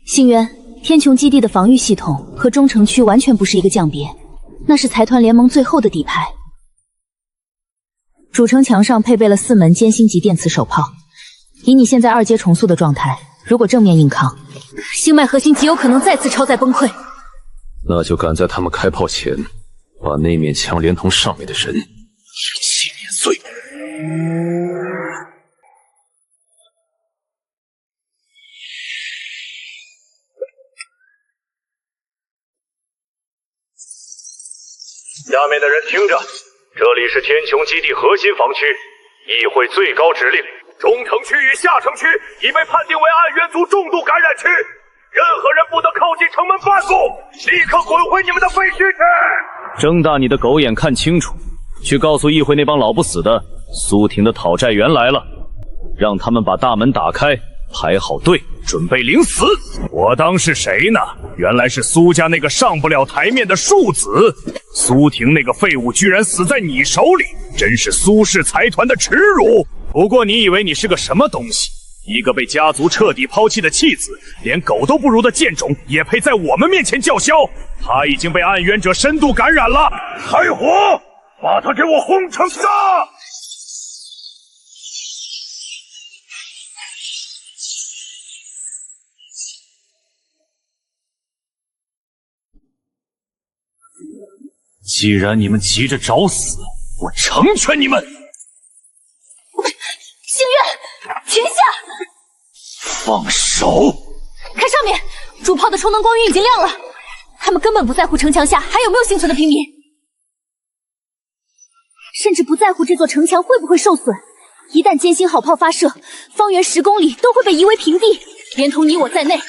星渊，天穹基地的防御系统和中城区完全不是一个降别，那是财团联盟最后的底牌。主城墙上配备了4门歼星级电磁手炮，以你现在2阶重塑的状态，如果正面硬抗，星脉核心极有可能再次超载崩溃。那就赶在他们开炮前，把那面墙连同上面的人一起碾碎。下面的人听着，这里是天穹基地核心防区，议会最高指令：中城区与下城区已被判定为暗渊族重度感染区，任何人不得靠近城门半步，立刻滚回你们的废墟去！睁大你的狗眼看清楚，去告诉议会那帮老不死的，苏婷的讨债员来了，让他们把大门打开，排好队，准备领死。我当是谁呢？原来是苏家那个上不了台面的庶子。苏婷那个废物居然死在你手里，真是苏氏财团的耻辱。不过你以为你是个什么东西？一个被家族彻底抛弃的弃子，连狗都不如的贱种，也配在我们面前叫嚣？他已经被暗渊者深度感染了。开火，把他给我轰成渣！既然你们急着找死，我成全你们！星月，停下！放手！看上面，主炮的充能光晕已经亮了，他们根本不在乎城墙下还有没有幸存的平民，甚至不在乎这座城墙会不会受损。一旦歼星好炮发射，方圆10公里都会被夷为平地，连同你我在内。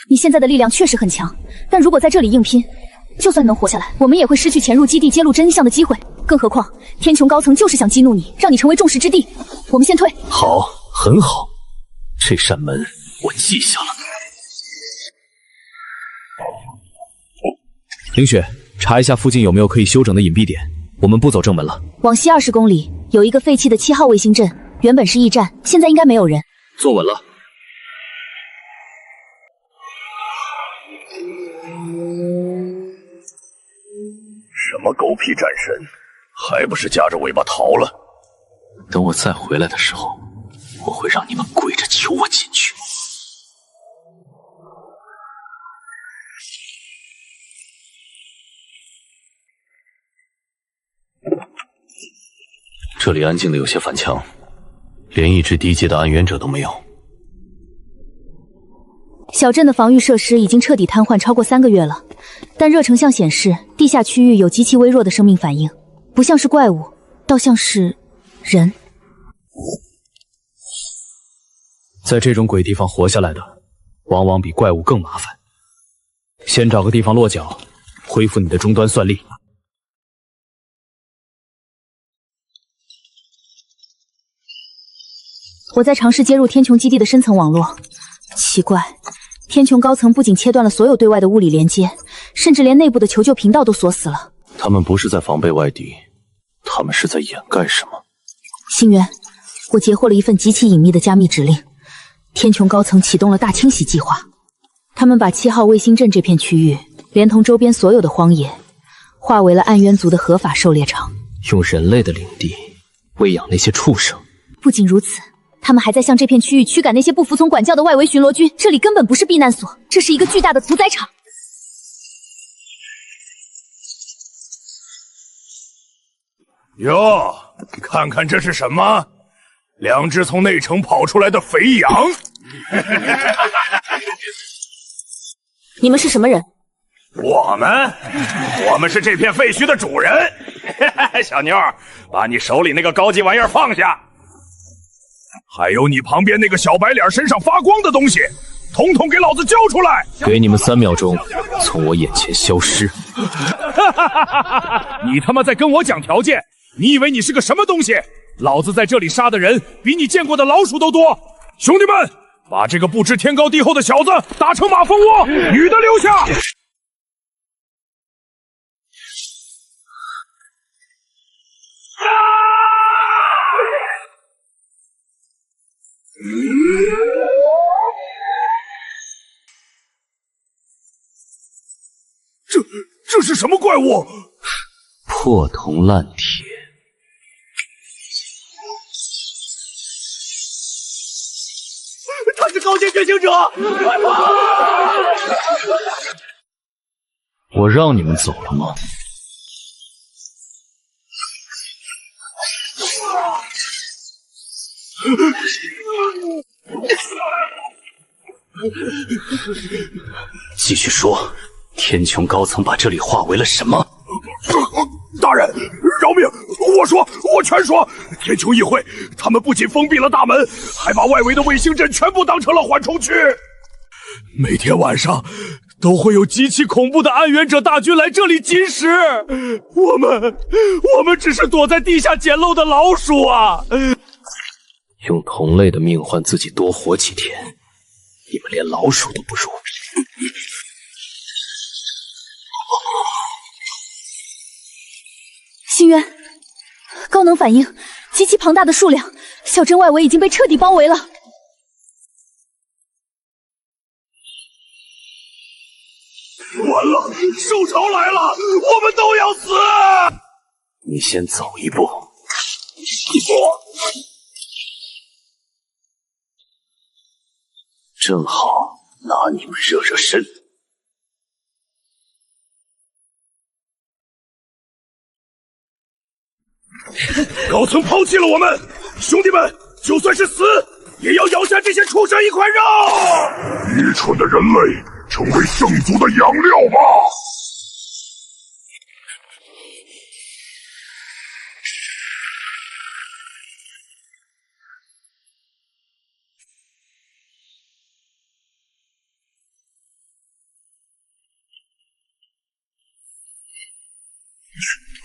你现在的力量确实很强，但如果在这里硬拼，就算能活下来，我们也会失去潜入基地揭露真相的机会。更何况，天穹高层就是想激怒你，让你成为众矢之的。我们先退。好，很好，这扇门我记下了。凌雪，查一下附近有没有可以休整的隐蔽点。我们不走正门了。往西20公里有一个废弃的7号卫星阵，原本是驿站，现在应该没有人。坐稳了。什么狗屁战神，还不是夹着尾巴逃了？等我再回来的时候，我会让你们跪着求我进去。这里安静的有些反常，连一只低阶的暗渊者都没有。小镇的防御设施已经彻底瘫痪超过3个月了，但热成像显示，地下区域有极其微弱的生命反应，不像是怪物，倒像是人。在这种鬼地方活下来的，往往比怪物更麻烦。先找个地方落脚，恢复你的终端算力。我在尝试接入天穹基地的深层网络，奇怪，天穹高层不仅切断了所有对外的物理连接，甚至连内部的求救频道都锁死了。他们不是在防备外敌，他们是在掩盖什么？星渊，我截获了一份极其隐秘的加密指令，天穹高层启动了大清洗计划。他们把7号卫星镇这片区域，连同周边所有的荒野，划为了暗渊族的合法狩猎场，用人类的领地喂养那些畜生。不仅如此，他们还在向这片区域驱赶那些不服从管教的外围巡逻军。这里根本不是避难所，这是一个巨大的屠宰场。哟，看看这是什么？2只从内城跑出来的肥羊。你们是什么人？我们是这片废墟的主人。小妞儿，把你手里那个高级玩意儿放下。还有你旁边那个小白脸身上发光的东西，统统给老子交出来！给你们3秒钟，从我眼前消失。你他妈在跟我讲条件？你以为你是个什么东西？老子在这里杀的人比你见过的老鼠都多。兄弟们，把这个不知天高地厚的小子打成马蜂窝，女的留下。这是什么怪物？破铜烂铁。他是高阶觉醒者！快跑！我让你们走了吗？继续说，天穹高层把这里划为了什么？大人，饶命！我全说，天穹议会，他们不仅封闭了大门，还把外围的卫星阵全部当成了缓冲区。每天晚上都会有极其恐怖的暗源者大军来这里进食。我们只是躲在地下捡漏的老鼠啊！用同类的命换自己多活几天，你们连老鼠都不如。星渊，高能反应，极其庞大的数量，小镇外围已经被彻底包围了。完了，兽潮来了，我们都要死！你先走一步。正好拿你们热热身。高层抛弃了我们，兄弟们，就算是死，也要咬下这些畜生一块肉！愚蠢的人类，成为圣族的养料吧！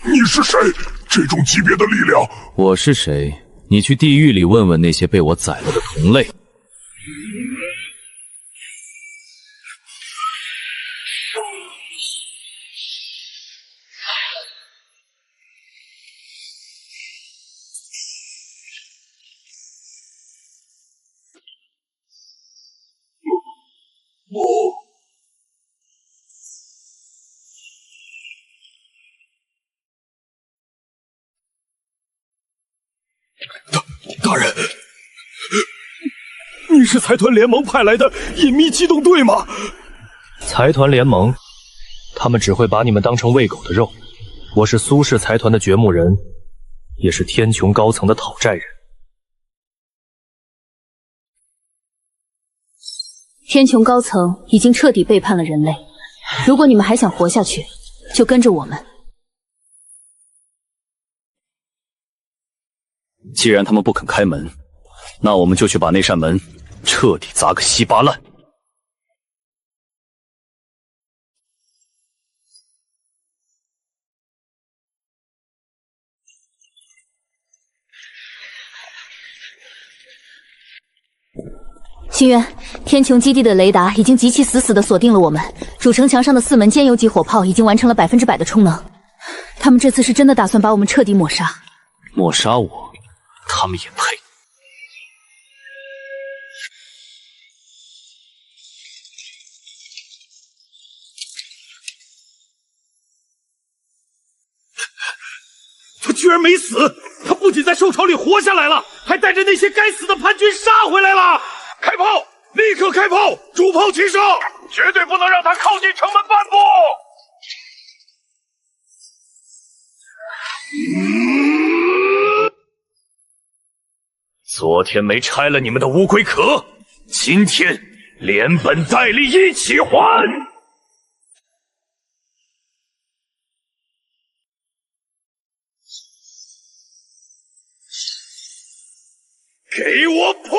你是谁？这种级别的力量，我是谁？你去地狱里问问那些被我宰了的同类。大人，你是财团联盟派来的隐秘机动队吗？财团联盟，他们只会把你们当成喂狗的肉。我是苏氏财团的掘墓人，也是天穹高层的讨债人。天穹高层已经彻底背叛了人类，如果你们还想活下去，就跟着我们。既然他们不肯开门，那我们就去把那扇门彻底砸个稀巴烂。星渊，天穹基地的雷达已经极其死死地锁定了我们，主城墙上的4门尖游级火炮已经完成了100%的充能。他们这次是真的打算把我们彻底抹杀。抹杀我，他们也配？他居然没死！他不仅在兽巢里活下来了，还带着那些该死的叛军杀回来了！开炮！立刻开炮！主炮齐射！绝对不能让他靠近城门半步！昨天没拆了你们的乌龟壳，今天连本带利一起还！给我破！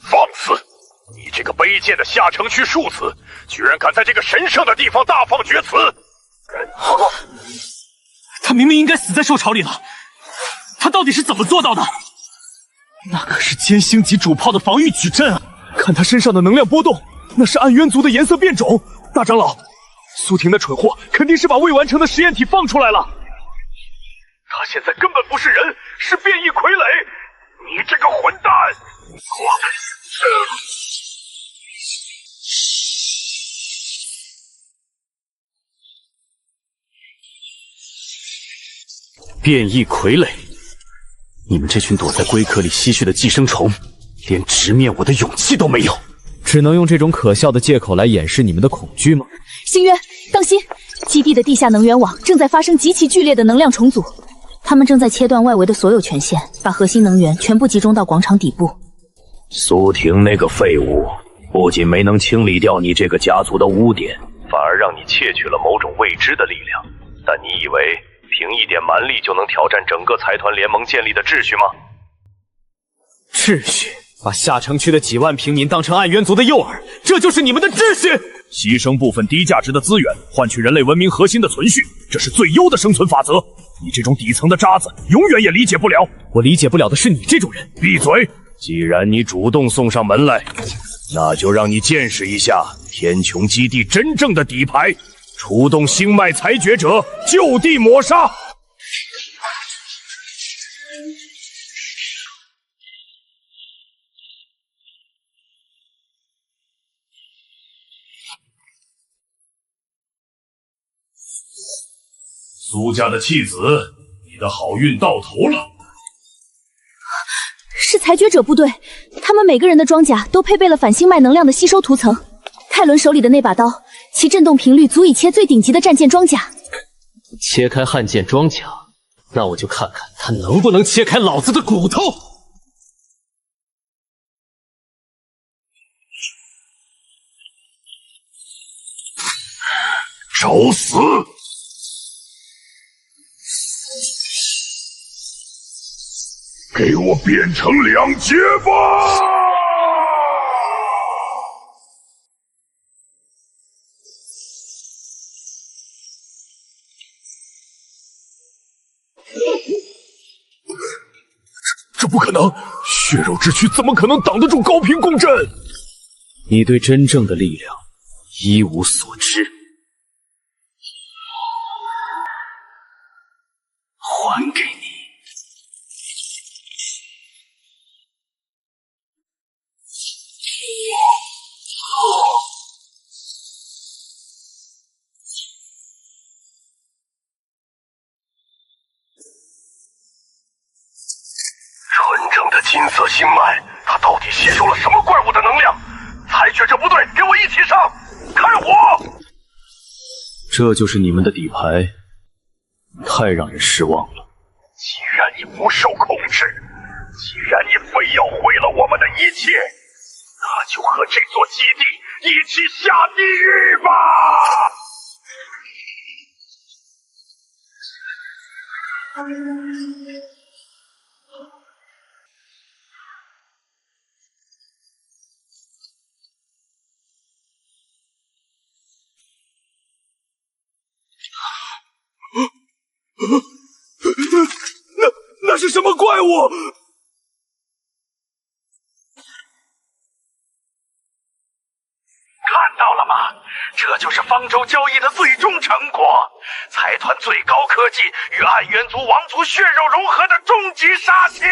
放肆！你这个卑贱的下城区庶子，居然敢在这个神圣的地方大放厥词！他明明应该死在兽巢里了，他到底是怎么做到的？那可是歼星级主炮的防御矩阵啊！看他身上的能量波动，那是暗渊族的颜色变种。大长老，苏婷的蠢货肯定是把未完成的实验体放出来了。他现在根本不是人，是变异傀儡！你这个混蛋！变异傀儡！你们这群躲在龟壳里吸血的寄生虫，连直面我的勇气都没有，只能用这种可笑的借口来掩饰你们的恐惧吗？星渊，当心！基地的地下能源网正在发生极其剧烈的能量重组，他们正在切断外围的所有权限，把核心能源全部集中到广场底部。苏婷那个废物，不仅没能清理掉你这个家族的污点，反而让你窃取了某种未知的力量。但你以为凭一点蛮力就能挑战整个财团联盟建立的秩序吗？秩序？把下城区的几万平民当成暗渊族的诱饵，这就是你们的秩序？牺牲部分低价值的资源，换取人类文明核心的存续，这是最优的生存法则。你这种底层的渣子，永远也理解不了。我理解不了的是你这种人。闭嘴！既然你主动送上门来，那就让你见识一下天穹基地真正的底牌，出动星脉裁决者，就地抹杀！苏家的弃子，你的好运到头了。是裁决者部队，他们每个人的装甲都配备了反星脉能量的吸收涂层。泰伦手里的那把刀，其震动频率足以切最顶级的战舰装甲。切开悍舰装甲，那我就看看他能不能切开老子的骨头。找死！给我变成两截吧！这不可能！血肉之躯怎么可能挡得住高频共振？你对真正的力量一无所知。还给你。的金色星脉，它到底吸收了什么怪物的能量？裁决这不对，给我一起上！开火！这就是你们的底牌，太让人失望了。既然你不受控制，既然你非要毁了我们的一切，那就和这座基地一起下地狱吧！那是什么怪物？看到了吗？这就是方舟交易的最终成果，财团最高科技与暗渊族王族血肉融合的终极杀器，在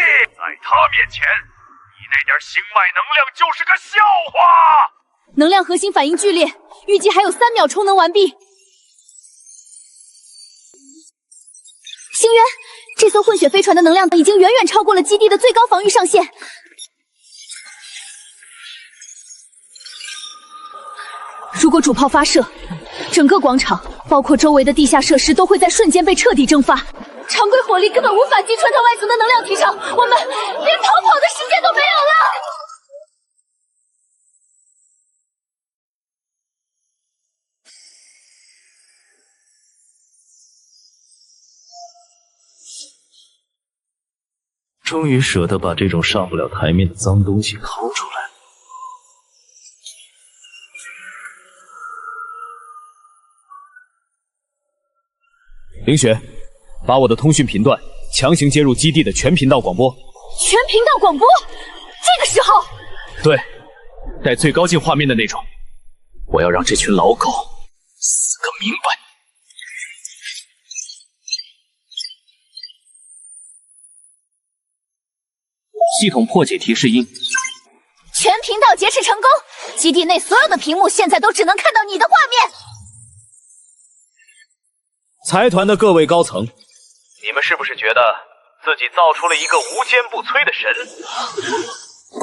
他面前，你那点星脉能量就是个笑话。能量核心反应剧烈，预计还有3秒充能完毕。星渊，这艘混血飞船的能量已经远远超过了基地的最高防御上限。如果主炮发射，整个广场，包括周围的地下设施都会在瞬间被彻底蒸发，常规火力根本无法击穿它外层的能量体上，我们连逃跑的时间都没有了。终于舍得把这种上不了台面的脏东西掏出来。凌雪，把我的通讯频段强行接入基地的全频道广播。全频道广播？这个时候？对，带最高进画面的那种。我要让这群老狗死个明白。系统破解提示音。全频道劫持成功，基地内所有的屏幕现在都只能看到你的画面。财团的各位高层，你们是不是觉得自己造出了一个无坚不摧的神？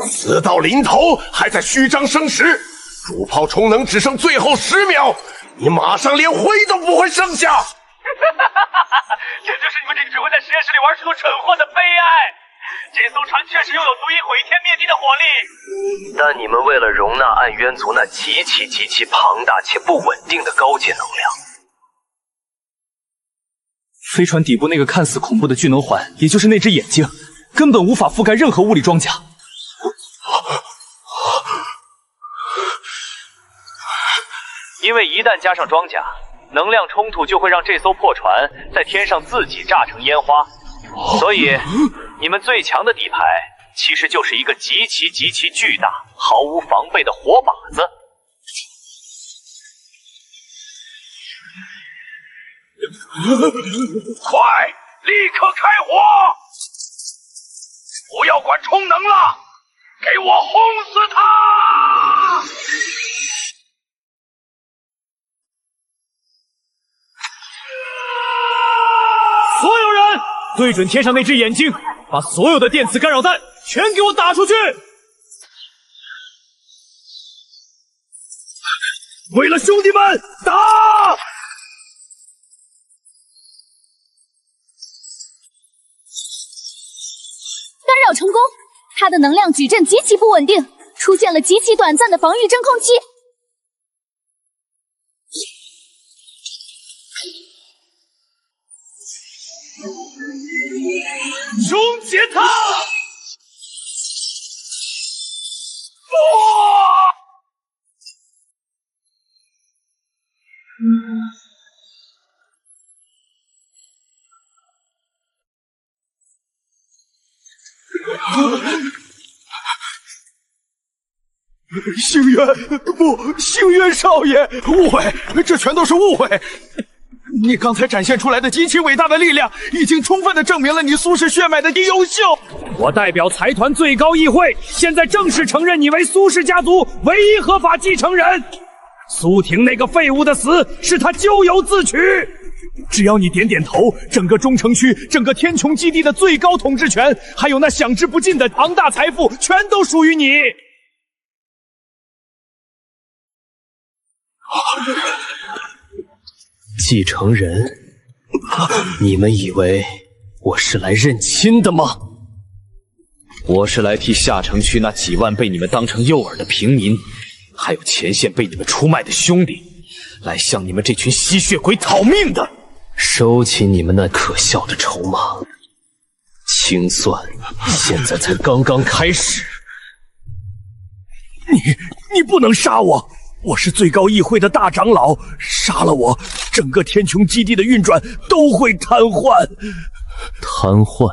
死到临头还在虚张声势，主炮充能只剩最后10秒，你马上连灰都不会剩下。这就是你们这个只会在实验室里玩出蠢货的悲哀。这艘船确实拥有足以毁天灭地的火力，但你们为了容纳暗渊族那极其庞大且不稳定的高阶能量，飞船底部那个看似恐怖的聚能环，也就是那只眼睛，根本无法覆盖任何物理装甲。因为一旦加上装甲，能量冲突就会让这艘破船在天上自己炸成烟花。所以，你们最强的底牌其实就是一个极其巨大、毫无防备的火靶子。快，立刻开火！不要管充能了，给我轰死他！所有人对准天上那只眼睛，把所有的电磁干扰弹全给我打出去！为了兄弟们，打！干扰成功，它的能量矩阵极其不稳定，出现了极其短暂的防御真空期。终结它！星渊，不，星渊少爷，误会，这全都是误会。你刚才展现出来的极其伟大的力量，已经充分的证明了你苏氏血脉的优秀。我代表财团最高议会，现在正式承认你为苏氏家族唯一合法继承人。苏婷那个废物的死是他咎由自取，只要你点点头，整个中城区、整个天穹基地的最高统治权，还有那享之不尽的庞大财富，全都属于你。继承人，你们以为我是来认亲的吗？我是来替下城区那几万被你们当成诱饵的平民，还有前线被你们出卖的兄弟，来向你们这群吸血鬼讨命的。收起你们那可笑的筹码，清算现在才刚刚开始。你不能杀我！我是最高议会的大长老，杀了我，整个天穹基地的运转都会瘫痪。瘫痪？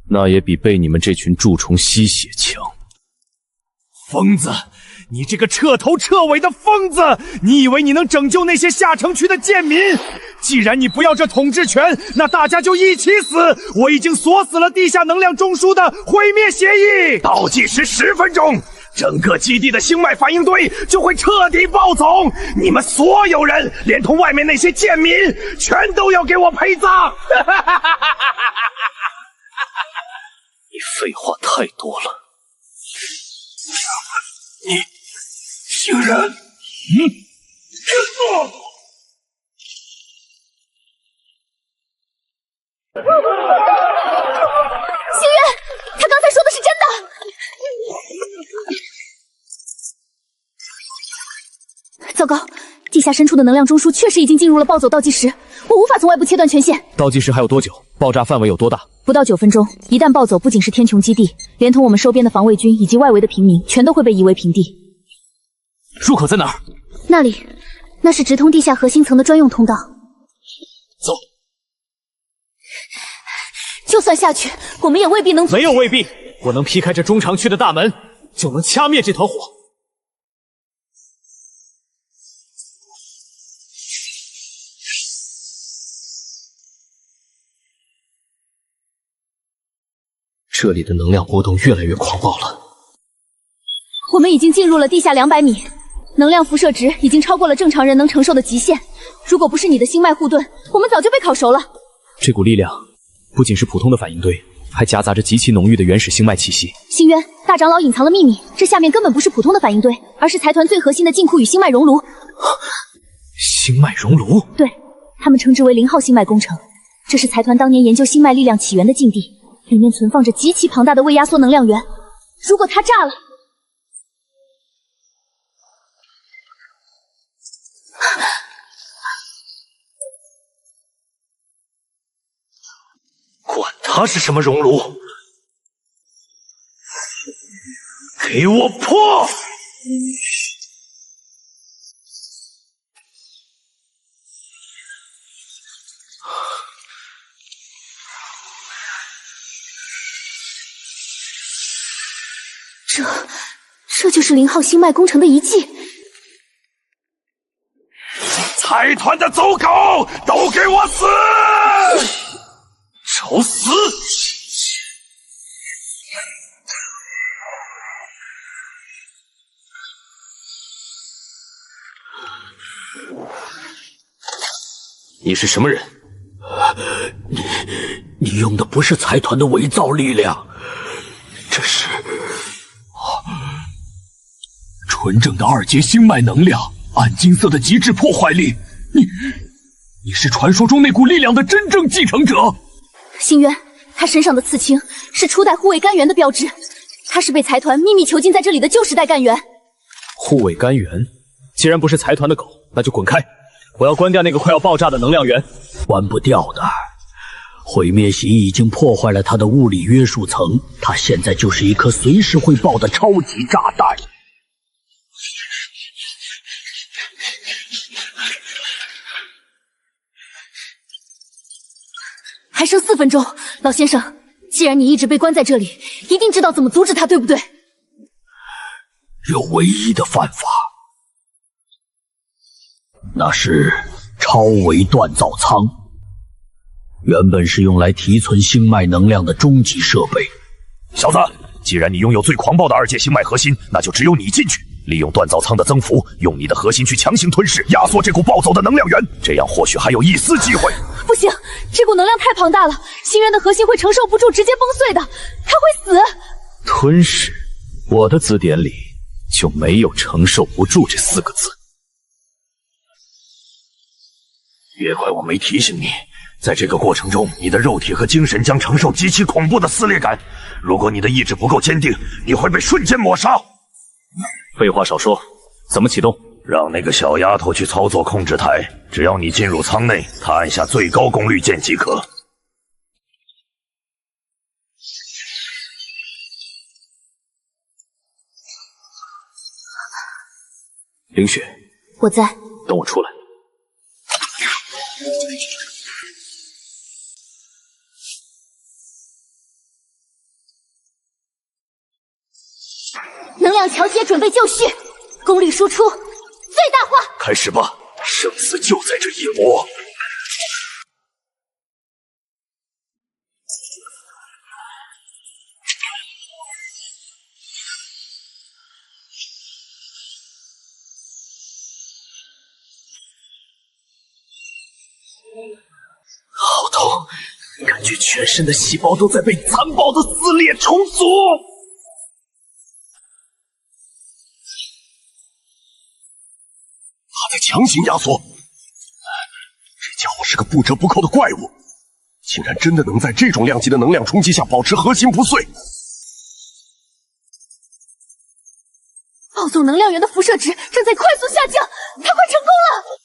那也比被你们这群蛀虫吸血强。疯子！你这个彻头彻尾的疯子！你以为你能拯救那些下城区的贱民？既然你不要这统治权，那大家就一起死！我已经锁死了地下能量中枢的毁灭协议。倒计时10分钟，整个基地的星脉反应堆就会彻底爆走！你们所有人，连同外面那些贱民，全都要给我陪葬！你废话太多了。你竟然，真做！星月，他刚才说的是真的。糟糕，地下深处的能量中枢确实已经进入了暴走倒计时，我无法从外部切断权限。倒计时还有多久？爆炸范围有多大？不到9分钟，一旦暴走，不仅是天穹基地，连同我们周边的防卫军以及外围的平民，全都会被夷为平地。入口在哪儿？那里，那是直通地下核心层的专用通道。走。就算下去，我们也未必能。没有未必，我能劈开这中长区的大门，就能掐灭这团火。这里的能量波动越来越狂暴了。我们已经进入了地下200米，能量辐射值已经超过了正常人能承受的极限。如果不是你的星脉护盾，我们早就被烤熟了。这股力量不仅是普通的反应堆，还夹杂着极其浓郁的原始星脉气息。星渊，大长老隐藏了秘密，这下面根本不是普通的反应堆，而是财团最核心的禁库与星脉熔炉。星脉熔炉？对，他们称之为0号星脉工程，这是财团当年研究星脉力量起源的禁地，里面存放着极其庞大的未压缩能量源。如果它炸了，管它是什么熔炉，给我破！这就是0号星脉工程的遗迹。财团的走狗，都给我死！找死！你是什么人？你用的不是财团的伪造力量，这是纯正的2阶星脉能量，暗金色的极致破坏力。你是传说中那股力量的真正继承者。星渊，他身上的刺青是初代护卫干员的标志，他是被财团秘密囚禁在这里的旧时代干员。护卫干员，既然不是财团的狗，那就滚开！我要关掉那个快要爆炸的能量源。关不掉的，毁灭型已经破坏了他的物理约束层，他现在就是一颗随时会爆的超级炸弹。还剩4分钟，老先生，既然你一直被关在这里，一定知道怎么阻止他，对不对？有唯一的办法，那是超维锻造舱，原本是用来提存星脉能量的终极设备。小子，既然你拥有最狂暴的2阶星脉核心，那就只有你进去，利用锻造舱的增幅，用你的核心去强行吞噬、压缩这股暴走的能量源，这样或许还有一丝机会。不行，这股能量太庞大了，星渊的核心会承受不住，直接崩碎的，他会死。吞噬，我的字典里就没有承受不住这4个字。别怪我没提醒你，在这个过程中，你的肉体和精神将承受极其恐怖的撕裂感。如果你的意志不够坚定，你会被瞬间抹杀。废话少说，怎么启动？让那个小丫头去操作控制台，只要你进入舱内，她按下最高功率键即可。凌雪，我在，等我出来。能量桥接准备就绪，功率输出最大化。开始吧，生死就在这一搏。好痛，感觉全身的细胞都在被残暴的撕裂重组。他在强行压缩，这家伙是个不折不扣的怪物，竟然真的能在这种量级的能量冲击下保持核心不碎。暴走能量源的辐射值正在快速下降，他快成功了！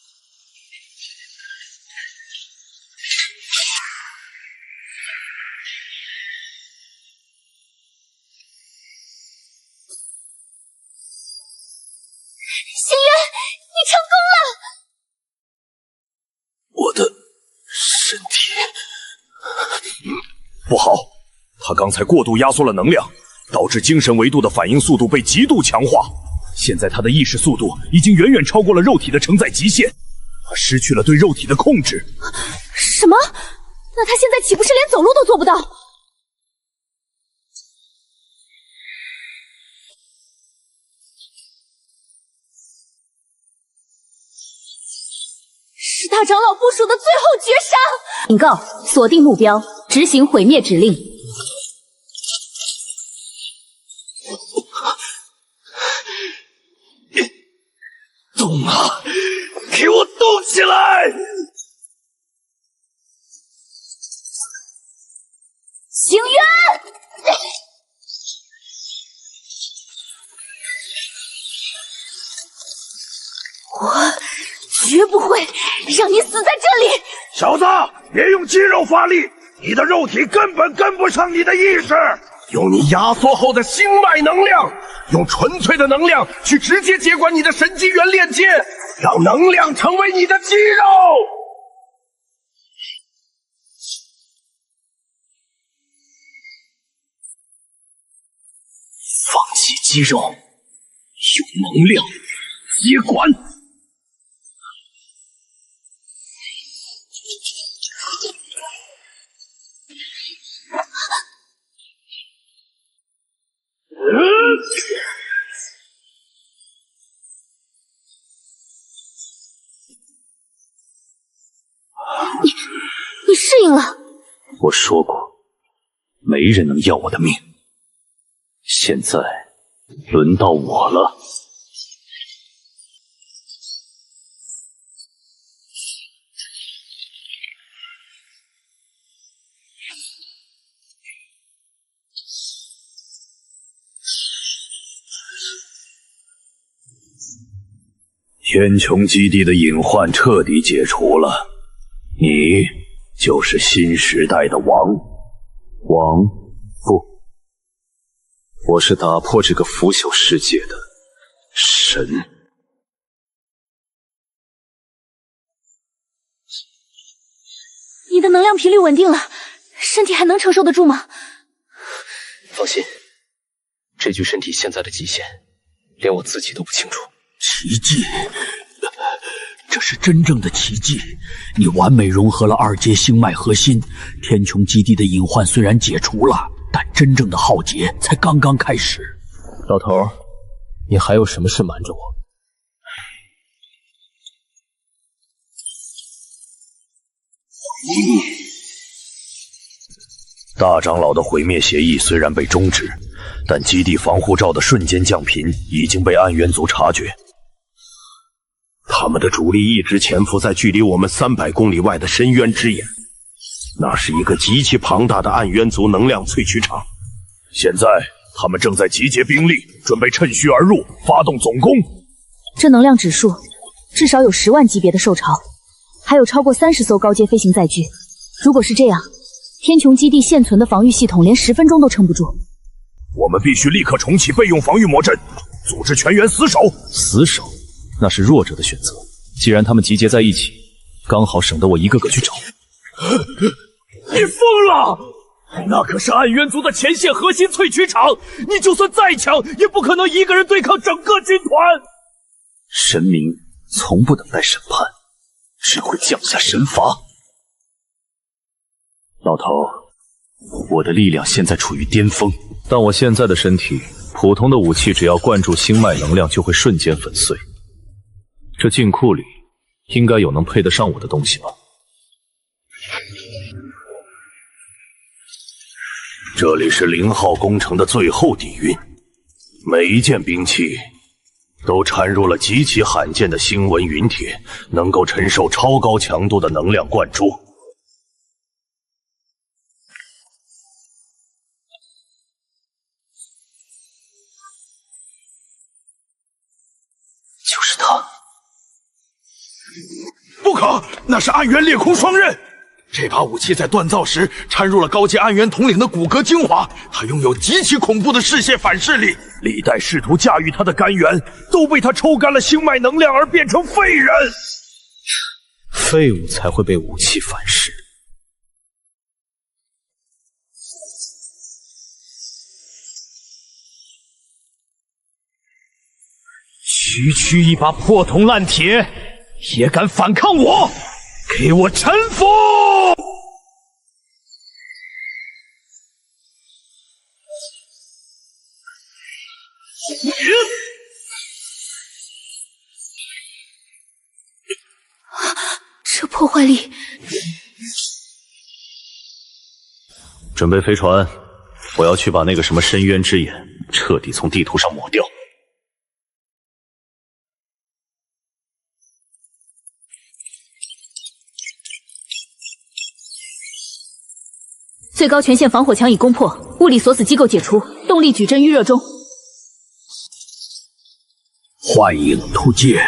星渊，你成功了！我的身体，不好，他刚才过度压缩了能量，导致精神维度的反应速度被极度强化。现在他的意识速度已经远远超过了肉体的承载极限，他失去了对肉体的控制。什么？那他现在岂不是连走路都做不到？是大长老部署的最后绝杀！警告：锁定目标，执行毁灭指令。动啊！给我动起来！星渊，我绝不会让你死在这里！小子，别用肌肉发力，你的肉体根本跟不上你的意识。用你压缩后的星脉能量，用纯粹的能量去直接接管你的神机元链接，让能量成为你的肌肉。放弃肌肉，用能量接管。你适应了。我说过，没人能要我的命。现在轮到我了。天穹基地的隐患彻底解除了，你就是新时代的王。王？不，我是打破这个腐朽世界的神。你的能量频率稳定了，身体还能承受得住吗？放心，这具身体现在的极限，连我自己都不清楚。奇迹，这是真正的奇迹！你完美融合了2阶星脉核心，天穹基地的隐患虽然解除了，但真正的浩劫才刚刚开始。老头，你还有什么事瞒着我？大长老的毁灭协议虽然被终止，但基地防护罩的瞬间降频已经被暗渊族察觉。他们的主力一直潜伏在距离我们300公里外的深渊之眼，那是一个极其庞大的暗渊族能量萃取场。现在他们正在集结兵力，准备趁虚而入，发动总攻。这能量指数至少有10万级别的兽潮，还有超过30艘高阶飞行载具。如果是这样，天穹基地现存的防御系统连10分钟都撑不住。我们必须立刻重启备用防御魔阵，组织全员死守。死守？那是弱者的选择。既然他们集结在一起，刚好省得我一个个去找。你疯了！那可是暗渊族的前线核心萃取场，你就算再强，也不可能一个人对抗整个军团。神明从不等待审判，只会降下神罚。老头，我的力量现在处于巅峰，但我现在的身体，普通的武器只要灌注星脉能量就会瞬间粉碎。这禁库里应该有能配得上我的东西吧？这里是0号工程的最后底蕴，每一件兵器都掺入了极其罕见的星纹陨铁，能够承受超高强度的能量灌注。就是他！不可，那是暗渊裂空双刃。这把武器在锻造时掺入了高阶暗渊统领的骨骼精华，它拥有极其恐怖的视线反噬力。历代试图驾驭它的干员都被它抽干了星脉能量而变成废人。废物才会被武器反噬。区区一把破铜烂铁，也敢反抗我？给我臣服！这破坏力！准备飞船，我要去把那个什么深渊之眼彻底从地图上抹掉。最高权限防火墙已攻破，物理锁死机构解除，动力矩阵预热中。幻影突剑，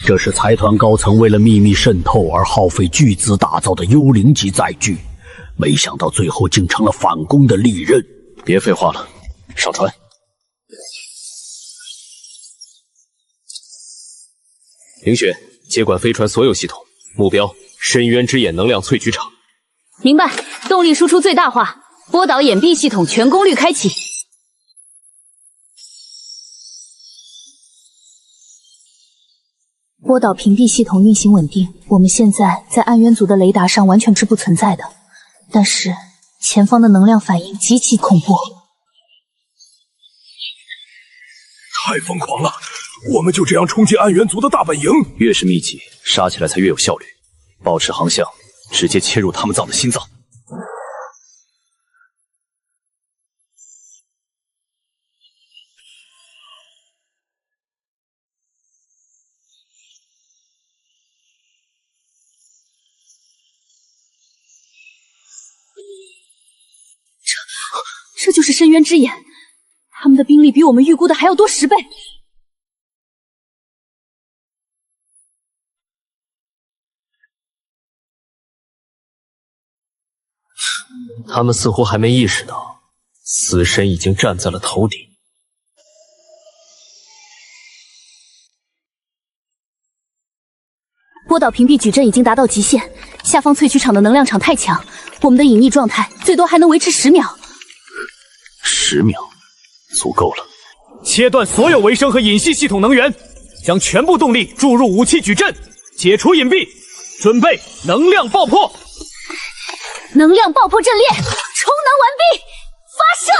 这是财团高层为了秘密渗透而耗费巨资打造的幽灵级载具，没想到最后竟成了反攻的利刃。别废话了，上船。凌雪，接管飞船所有系统，目标深渊之眼能量萃取场。明白，动力输出最大化，波导掩蔽系统全功率开启。波导屏蔽系统运行稳定，我们现在在暗渊族的雷达上完全是不存在的，但是前方的能量反应极其恐怖。太疯狂了！我们就这样冲进暗渊族的大本营？越是密集，杀起来才越有效率。保持航向，直接切入他们造的心脏。这就是深渊之眼，他们的兵力比我们预估的还要多10倍。他们似乎还没意识到，死神已经站在了头顶。波导屏蔽矩阵已经达到极限，下方萃取场的能量场太强，我们的隐匿状态最多还能维持10秒。10秒，足够了。切断所有维生和隐系系统能源，将全部动力注入武器矩阵，解除隐蔽，准备能量爆破。能量爆破阵列，充能完毕，发射！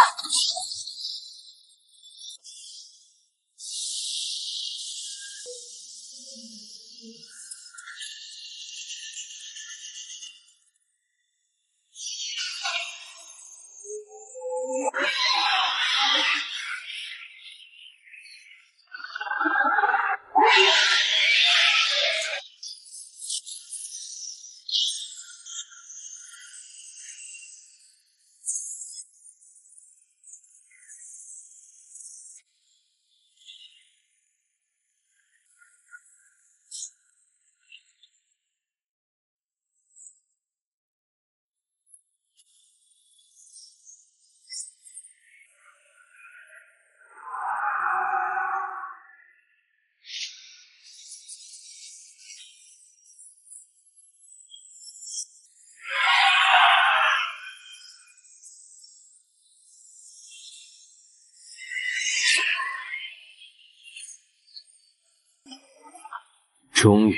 终于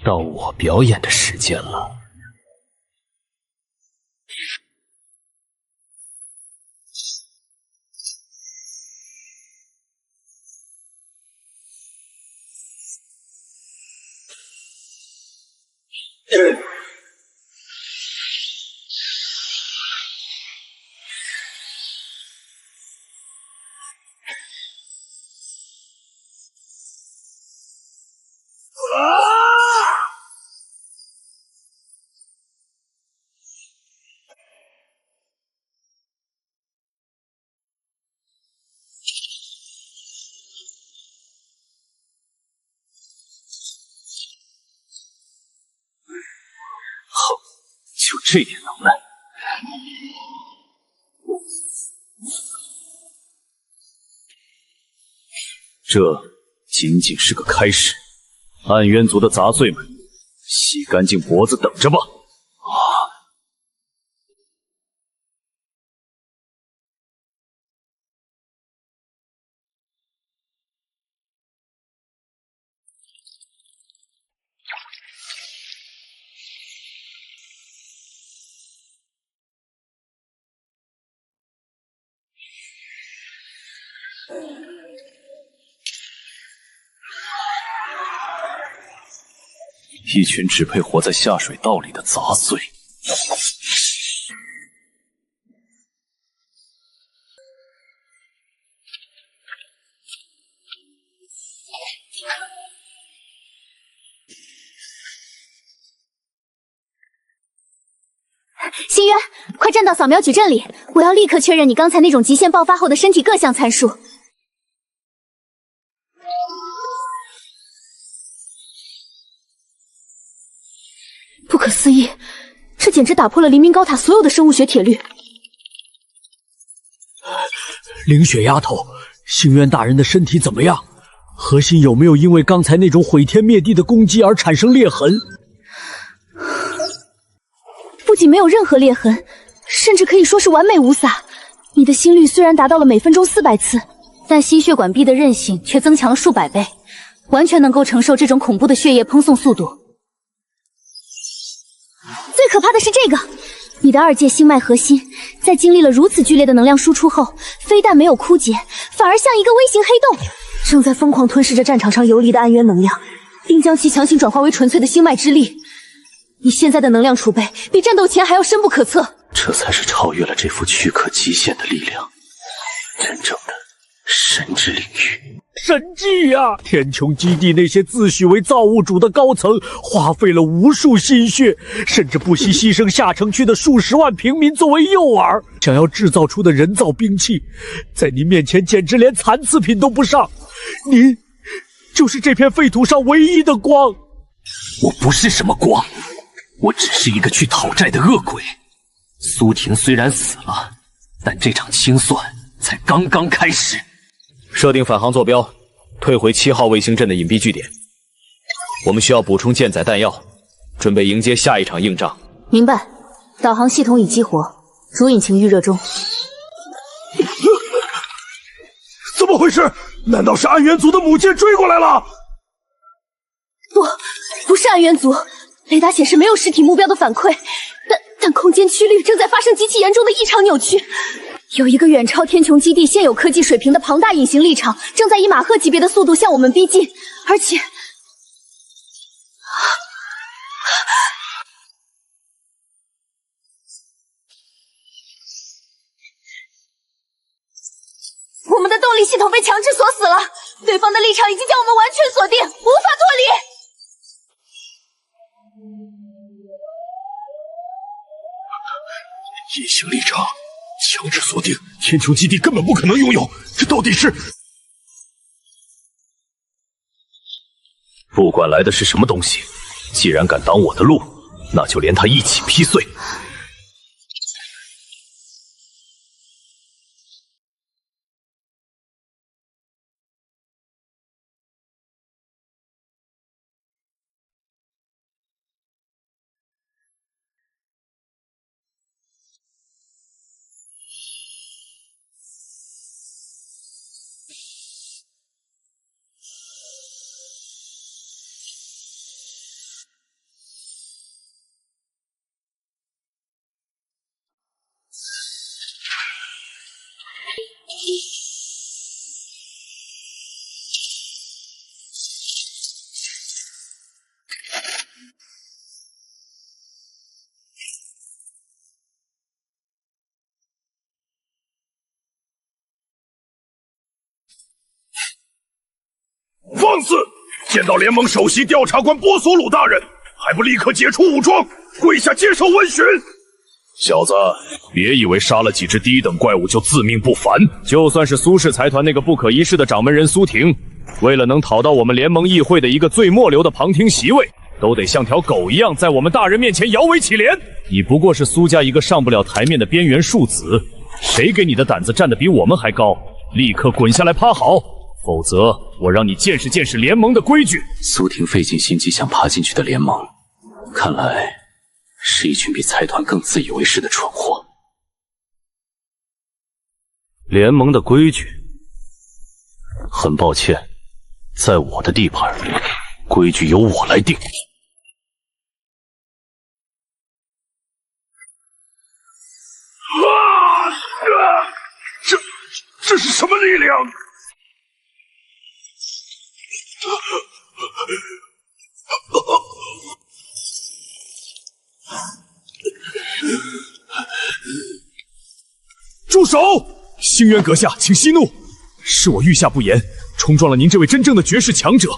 到我表演的时间了。就这点能耐，这仅仅是个开始。暗渊族的杂碎们，洗干净脖子等着吧！一群只配活在下水道里的杂碎。星渊，快站到扫描矩阵里，我要立刻确认你刚才那种极限爆发后的身体各项参数。不可思议，这简直打破了黎明高塔所有的生物学铁律。凌雪丫头，星渊大人的身体怎么样？核心有没有因为刚才那种毁天灭地的攻击而产生裂痕？不仅没有任何裂痕，甚至可以说是完美无洒。你的心率虽然达到了每分钟400次，但心血管壁的韧性却增强了数百倍，完全能够承受这种恐怖的血液烹送速度。最可怕的是这个，你的2阶星脉核心在经历了如此剧烈的能量输出后，非但没有枯竭，反而像一个微型黑洞，正在疯狂吞噬着战场上游离的暗渊能量，并将其强行转化为纯粹的星脉之力。你现在的能量储备比战斗前还要深不可测，这才是超越了这副躯壳极限的力量，真正的神之领域。神迹啊！天穹基地那些自诩为造物主的高层，花费了无数心血，甚至不惜牺牲下城区的数十万平民作为诱饵，想要制造出的人造兵器，在你面前简直连残次品都不上。你就是这片废土上唯一的光。我不是什么光，我只是一个去讨债的恶鬼。苏婷虽然死了，但这场清算才刚刚开始。设定返航坐标，退回7号卫星阵的隐蔽据点。我们需要补充舰载弹药，准备迎接下一场硬仗。明白。导航系统已激活，主引擎预热中。怎么回事？难道是暗渊族的母舰追过来了？不是暗渊族，雷达显示没有实体目标的反馈，但空间曲率正在发生极其严重的异常扭曲。有一个远超天穹基地现有科技水平的庞大隐形力场，正在以马赫级别的速度向我们逼近，而且我们的动力系统被强制锁死了，对方的立场已经将我们完全锁定，无法脱离。隐形立场强制锁定，天穹基地根本不可能拥有，这到底是？不管来的是什么东西，既然敢挡我的路，那就连他一起劈碎。放肆！见到联盟首席调查官波索鲁大人，还不立刻解除武装，跪下接受问询！小子，别以为杀了几只低等怪物就自命不凡。就算是苏氏财团那个不可一世的掌门人苏婷，为了能讨到我们联盟议会的一个最末流的旁听席位，都得像条狗一样在我们大人面前摇尾乞怜。你不过是苏家一个上不了台面的边缘庶子，谁给你的胆子站得比我们还高？立刻滚下来趴好！否则，我让你见识见识联盟的规矩。苏婷费尽心机想爬进去的联盟，看来是一群比财团更自以为是的蠢货。联盟的规矩，很抱歉，在我的地盘，规矩由我来定。这是什么力量？住手！星渊阁下，请息怒，是我御下不严，冲撞了您这位真正的绝世强者。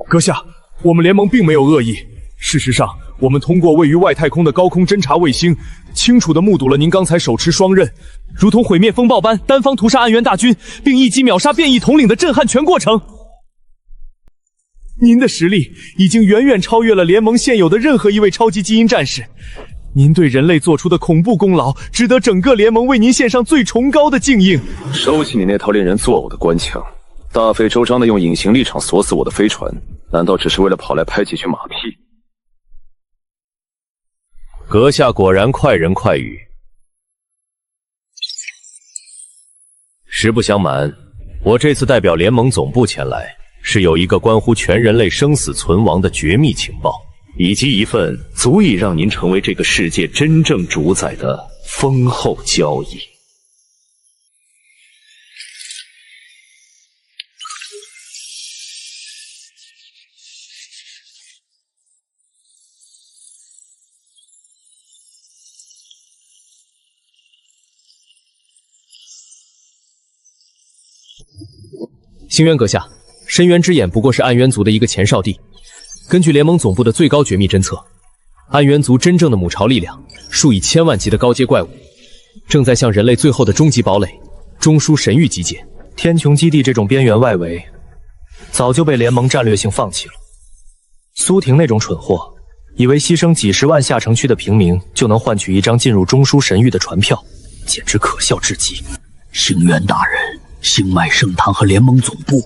阁下，我们联盟并没有恶意。事实上，我们通过位于外太空的高空侦察卫星，清楚地目睹了您刚才手持双刃，如同毁灭风暴般单方屠杀暗渊大军，并一击秒杀变异统领的震撼全过程。您的实力已经远远超越了联盟现有的任何一位超级基因战士，您对人类做出的恐怖功劳，值得整个联盟为您献上最崇高的敬意。收起你那套令人作呕的官腔，大费周章地用隐形立场锁死我的飞船，难道只是为了跑来拍几句马屁？阁下果然快人快语。实不相瞒，我这次代表联盟总部前来，是有一个关乎全人类生死存亡的绝密情报，以及一份足以让您成为这个世界真正主宰的丰厚交易。星渊阁下，深渊之眼不过是暗渊族的一个前哨地。根据联盟总部的最高绝密侦测，暗渊族真正的母巢力量数以千万级的高阶怪物，正在向人类最后的终极堡垒中枢神域集结。天穹基地这种边缘外围，早就被联盟战略性放弃了。苏婷那种蠢货，以为牺牲几十万下城区的平民就能换取一张进入中枢神域的船票，简直可笑至极。星渊大人，星脉圣堂和联盟总部，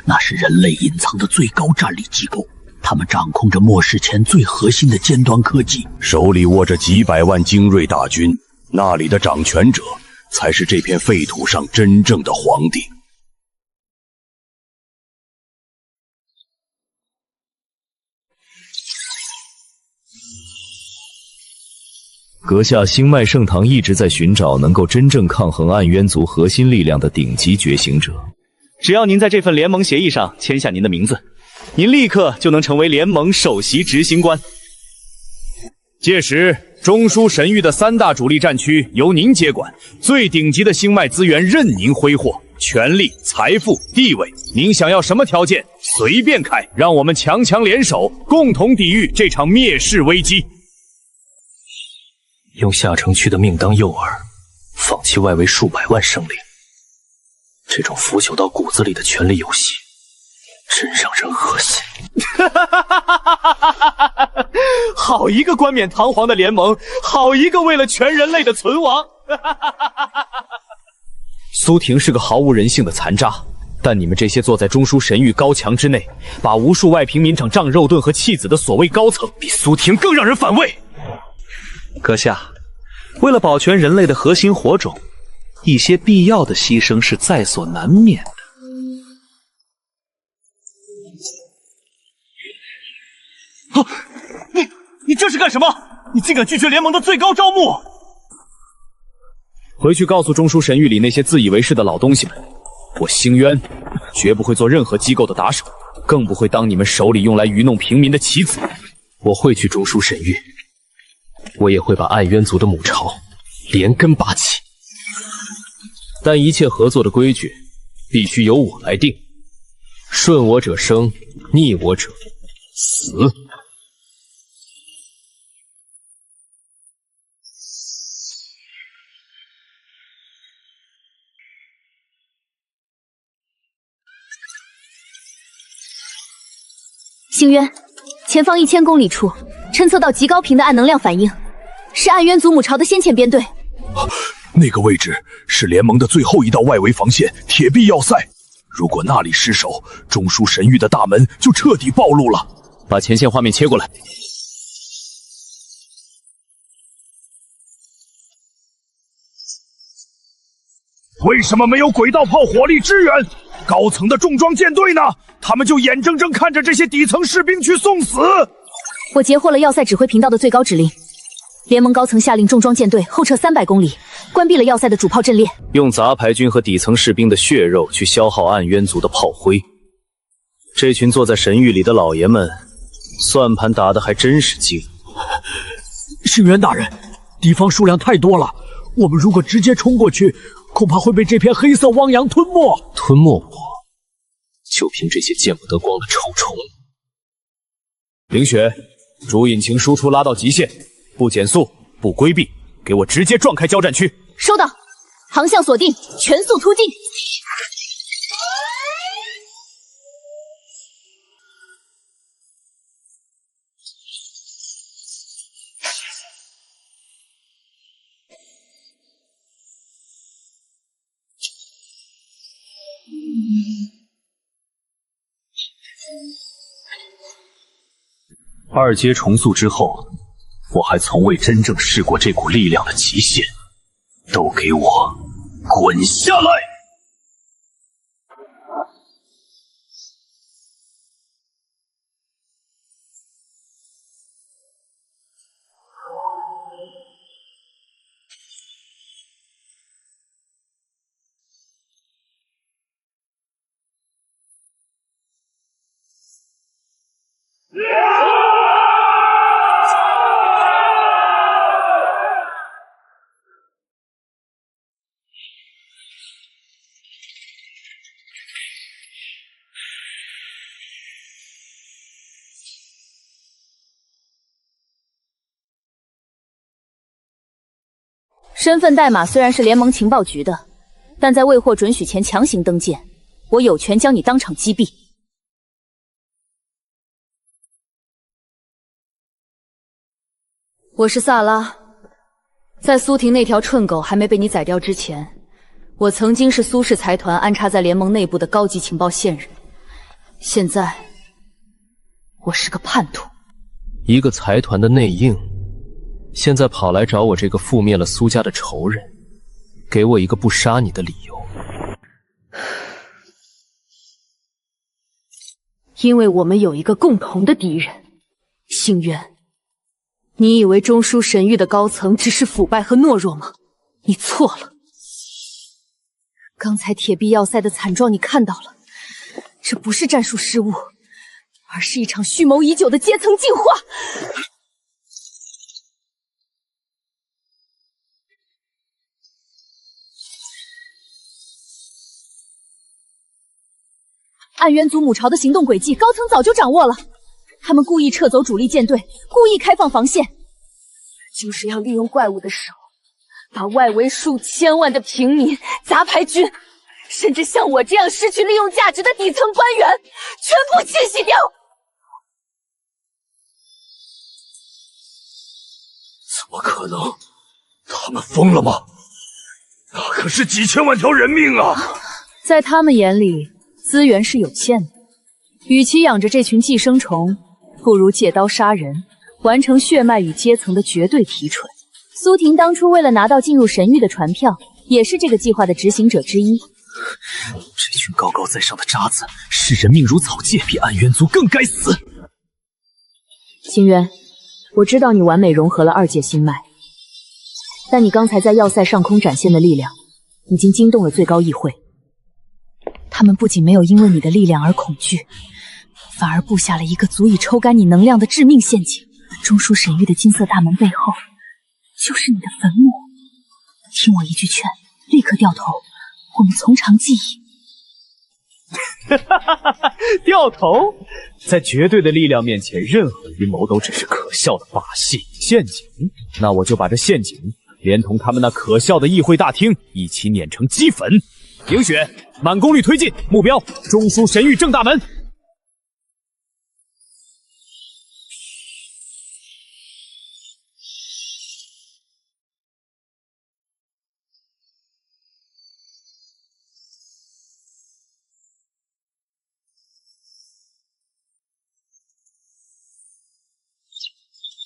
那是人类隐藏的最高战力机构，他们掌控着末世前最核心的尖端科技，手里握着几百万精锐大军，那里的掌权者才是这片废土上真正的皇帝。阁下星脉圣堂一直在寻找能够真正抗衡暗渊族核心力量的顶级觉醒者。只要您在这份联盟协议上签下您的名字，您立刻就能成为联盟首席执行官。届时，中枢神域的3大主力战区由您接管，最顶级的星脉资源任您挥霍，权力、财富、地位，您想要什么条件随便开，让我们强强联手，共同抵御这场灭世危机。用下城区的命当诱饵，放弃外围数百万生灵，这种腐朽到骨子里的权力游戏，真让人恶心。好一个冠冕堂皇的联盟，好一个为了全人类的存亡。苏婷是个毫无人性的残渣，但你们这些坐在中枢神域高墙之内，把无数外平民长杖肉盾和弃子的所谓高层，比苏婷更让人反胃。阁下，为了保全人类的核心火种，一些必要的牺牲是在所难免的。你这是干什么？你竟敢拒绝联盟的最高招募！回去告诉中枢神域里那些自以为是的老东西们，我星渊绝不会做任何机构的打手，更不会当你们手里用来愚弄平民的棋子。我会去中枢神域，我也会把暗渊族的母巢连根拔起。但一切合作的规矩必须由我来定，顺我者生，逆我者死。星渊，前方1000公里处侦测到极高频的暗能量反应，是暗渊族母巢的先遣编队。那个位置是联盟的最后一道外围防线——铁壁要塞。如果那里失守，中枢神域的大门就彻底暴露了。把前线画面切过来。为什么没有轨道炮火力支援？高层的重装舰队呢？他们就眼睁睁看着这些底层士兵去送死。我截获了要塞指挥频道的最高指令，联盟高层下令重装舰队后撤300公里，关闭了要塞的主炮阵列，用杂牌军和底层士兵的血肉去消耗暗渊族的炮灰。这群坐在神域里的老爷们，算盘打得还真是精。星渊大人，敌方数量太多了，我们如果直接冲过去，恐怕会被这片黑色汪洋吞没。吞没我，就凭这些见不得光的臭虫。凌雪，主引擎输出拉到极限，不减速，不规避，给我直接撞开交战区。收到，航向锁定，全速突进。2阶重塑之后，我还从未真正试过这股力量的极限，都给我滚下来！身份代码虽然是联盟情报局的，但在未获准许前强行登舰，我有权将你当场击毙。我是萨拉，在苏婷那条蠢狗还没被你宰掉之前，我曾经是苏氏财团安插在联盟内部的高级情报线人，现在我是个叛徒。一个财团的内应，现在跑来找我这个覆灭了苏家的仇人，给我一个不杀你的理由。因为我们有一个共同的敌人，星渊。你以为中枢神域的高层只是腐败和懦弱吗？你错了。刚才铁壁要塞的惨状你看到了，这不是战术失误，而是一场蓄谋已久的阶层进化。暗渊族母巢的行动轨迹，高层早就掌握了。他们故意撤走主力舰队，故意开放防线，就是要利用怪物的手，把外围数千万的平民、杂牌军，甚至像我这样失去利用价值的底层官员，全部清洗掉。怎么可能？他们疯了吗？那可是几千万条人命啊！在他们眼里，资源是有限的，与其养着这群寄生虫，不如借刀杀人，完成血脉与阶层的绝对提纯。苏婷当初为了拿到进入神域的船票，也是这个计划的执行者之一。这群高高在上的渣子，视人命如草芥，比暗渊族更该死。星渊，我知道你完美融合了2界心脉，但你刚才在要塞上空展现的力量，已经惊动了最高议会。他们不仅没有因为你的力量而恐惧，反而布下了一个足以抽干你能量的致命陷阱。中枢神域的金色大门背后，就是你的坟墓。听我一句劝，立刻掉头，我们从长计议。掉头，在绝对的力量面前，任何阴谋都只是可笑的把戏、陷阱。那我就把这陷阱连同他们那可笑的议会大厅一起碾成齑粉。赢血，满功率推进，目标中枢神域正大门。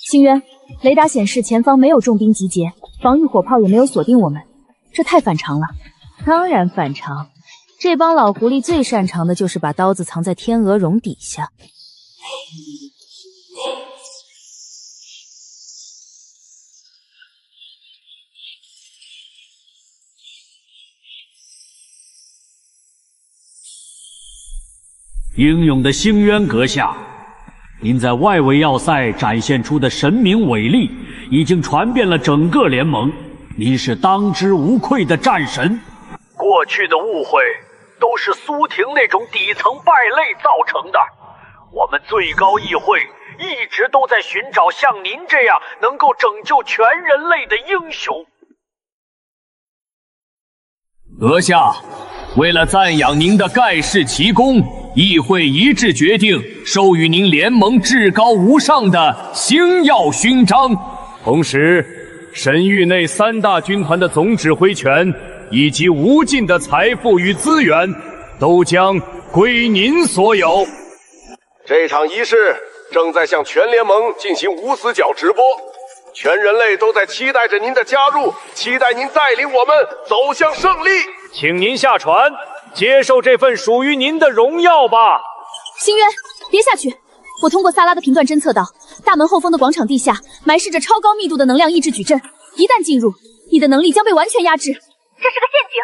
星渊，雷达显示前方没有重兵集结，防御火炮也没有锁定我们，这太反常了。当然反常，这帮老狐狸最擅长的就是把刀子藏在天鹅绒底下。英勇的星渊阁下，您在外围要塞展现出的神明伟力，已经传遍了整个联盟。您是当之无愧的战神。过去的误会都是苏婷那种底层败类造成的。我们最高议会一直都在寻找像您这样能够拯救全人类的英雄。阁下，为了赞扬您的盖世奇功，议会一致决定授予您联盟至高无上的星耀勋章，同时神域内3大军团的总指挥权以及无尽的财富与资源都将归您所有。这场仪式正在向全联盟进行无死角直播，全人类都在期待着您的加入，期待您带领我们走向胜利。请您下船，接受这份属于您的荣耀吧。星渊，别下去！我通过萨拉的频段侦测到，大门后方的广场地下埋尸着超高密度的能量抑制矩阵，一旦进入，你的能力将被完全压制。这是个陷阱，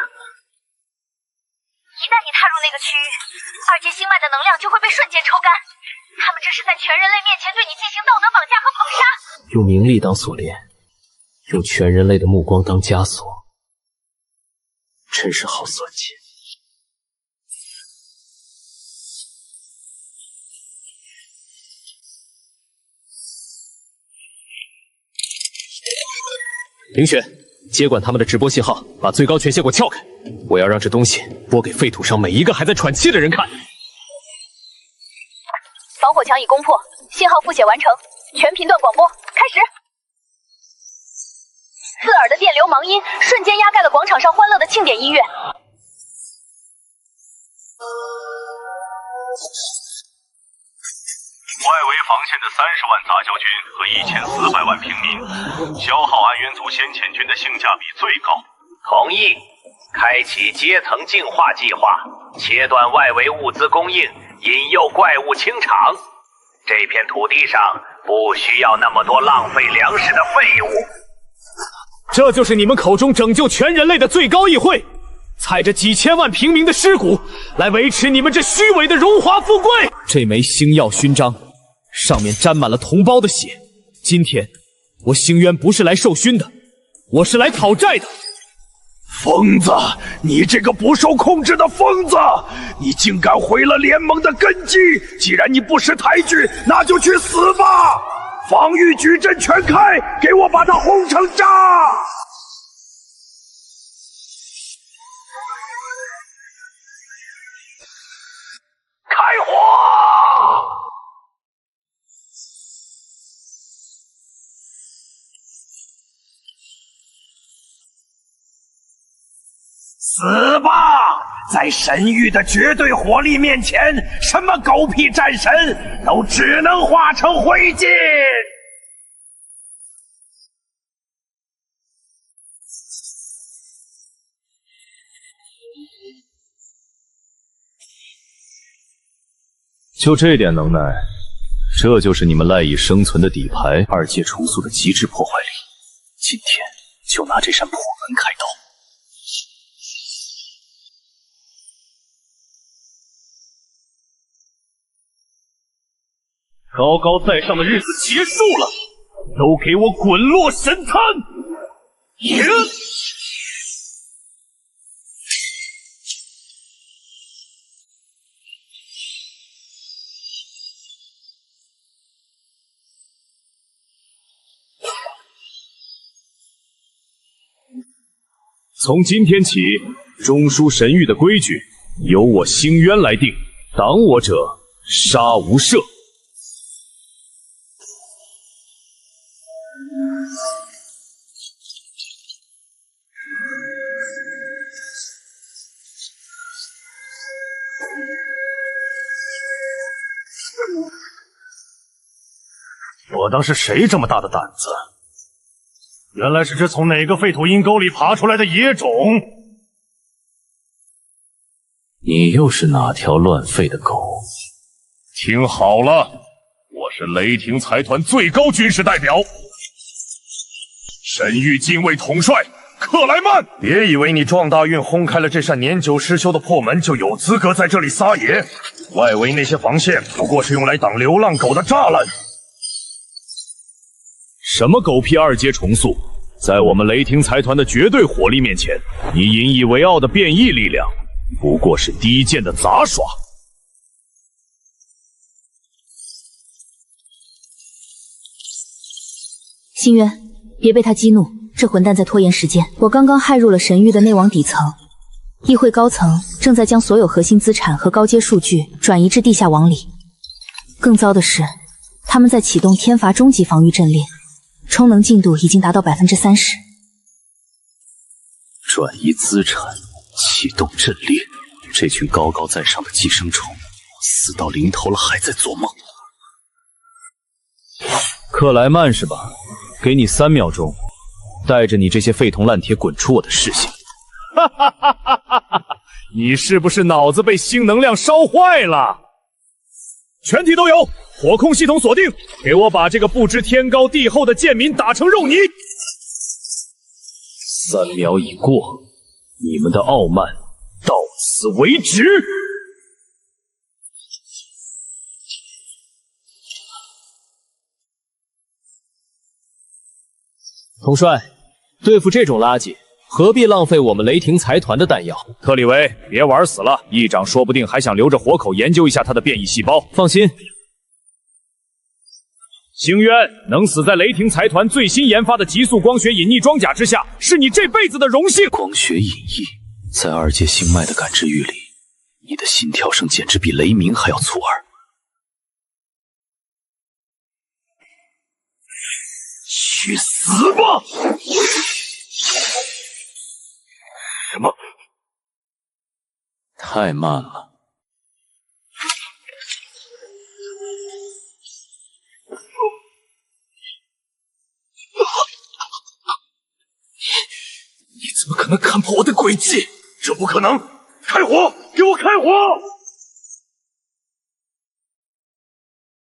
一旦你踏入那个区域，2阶星脉的能量就会被瞬间抽干。他们这是在全人类面前对你进行道德绑架和捧杀。用名利当锁链，用全人类的目光当枷锁，真是好算计。凌雪，接管他们的直播信号，把最高权限给我撬开！我要让这东西播给废土上每一个还在喘气的人看。防火墙已攻破，信号复写完成，全频段广播开始。刺耳的电流盲音瞬间压盖了广场上欢乐的庆典音乐。外围防线的30万杂交军和1400万平民，消耗暗元族先遣军的性价比最高。同意，开启阶层净化计划，切断外围物资供应，引诱怪物清场。这片土地上不需要那么多浪费粮食的废物。这就是你们口中拯救全人类的最高议会，踩着几千万平民的尸骨来维持你们这虚伪的荣华富贵。这枚星耀勋章上面沾满了同胞的血。今天我星渊不是来受勋的，我是来讨债的。疯子，你这个不受控制的疯子，你竟敢毁了联盟的根基！既然你不识抬举，那就去死吧！防御矩阵全开，给我把它轰成渣！开火！死吧！在神域的绝对火力面前，什么狗屁战神都只能化成灰烬！就这点能耐，这就是你们赖以生存的底牌，2阶重塑的极致破坏力。今天就就拿这扇破门开刀。高高在上的日子结束了，都给我滚落神坛！赢！从今天起，中枢神域的规矩由我星渊来定，挡我者杀无赦。我当是谁这么大的胆子？原来是这从哪个废土阴沟里爬出来的野种！你又是哪条乱吠的狗？听好了，我是雷霆财团最高军事代表，神域禁卫统帅克莱曼。别以为你撞大运轰开了这扇年久失修的破门，就有资格在这里撒野。外围那些防线不过是用来挡流浪狗的栅栏。什么狗屁二阶重塑，在我们雷霆财团的绝对火力面前，你引以为傲的变异力量不过是低贱的杂耍。星渊，别被他激怒，这混蛋在拖延时间。我刚刚骇入了神域的内网底层，议会高层正在将所有核心资产和高阶数据转移至地下网里。更糟的是，他们在启动天罚终极防御阵列。充能进度已经达到30%。转移资产，启动阵列，这群高高在上的寄生虫，死到临头了还在做梦。克莱曼是吧？给你3秒钟，带着你这些废铜烂铁滚出我的视线。哈哈哈哈哈哈！你是不是脑子被星能量烧坏了？全体都有！火控系统锁定，给我把这个不知天高地厚的贱民打成肉泥！3秒已过，你们的傲慢到此为止！统帅，对付这种垃圾，何必浪费我们雷霆财团的弹药？特里维，别玩死了！议长说不定还想留着活口研究一下他的变异细胞。放心。星渊能死在雷霆财团最新研发的极速光学隐匿装甲之下，是你这辈子的荣幸。光学隐匿，在2阶星脉的感知域里，你的心跳声简直比雷鸣还要刺耳。去死吧！什么？太慢了。你怎么可能看破我的诡计？这不可能！开火！给我开火！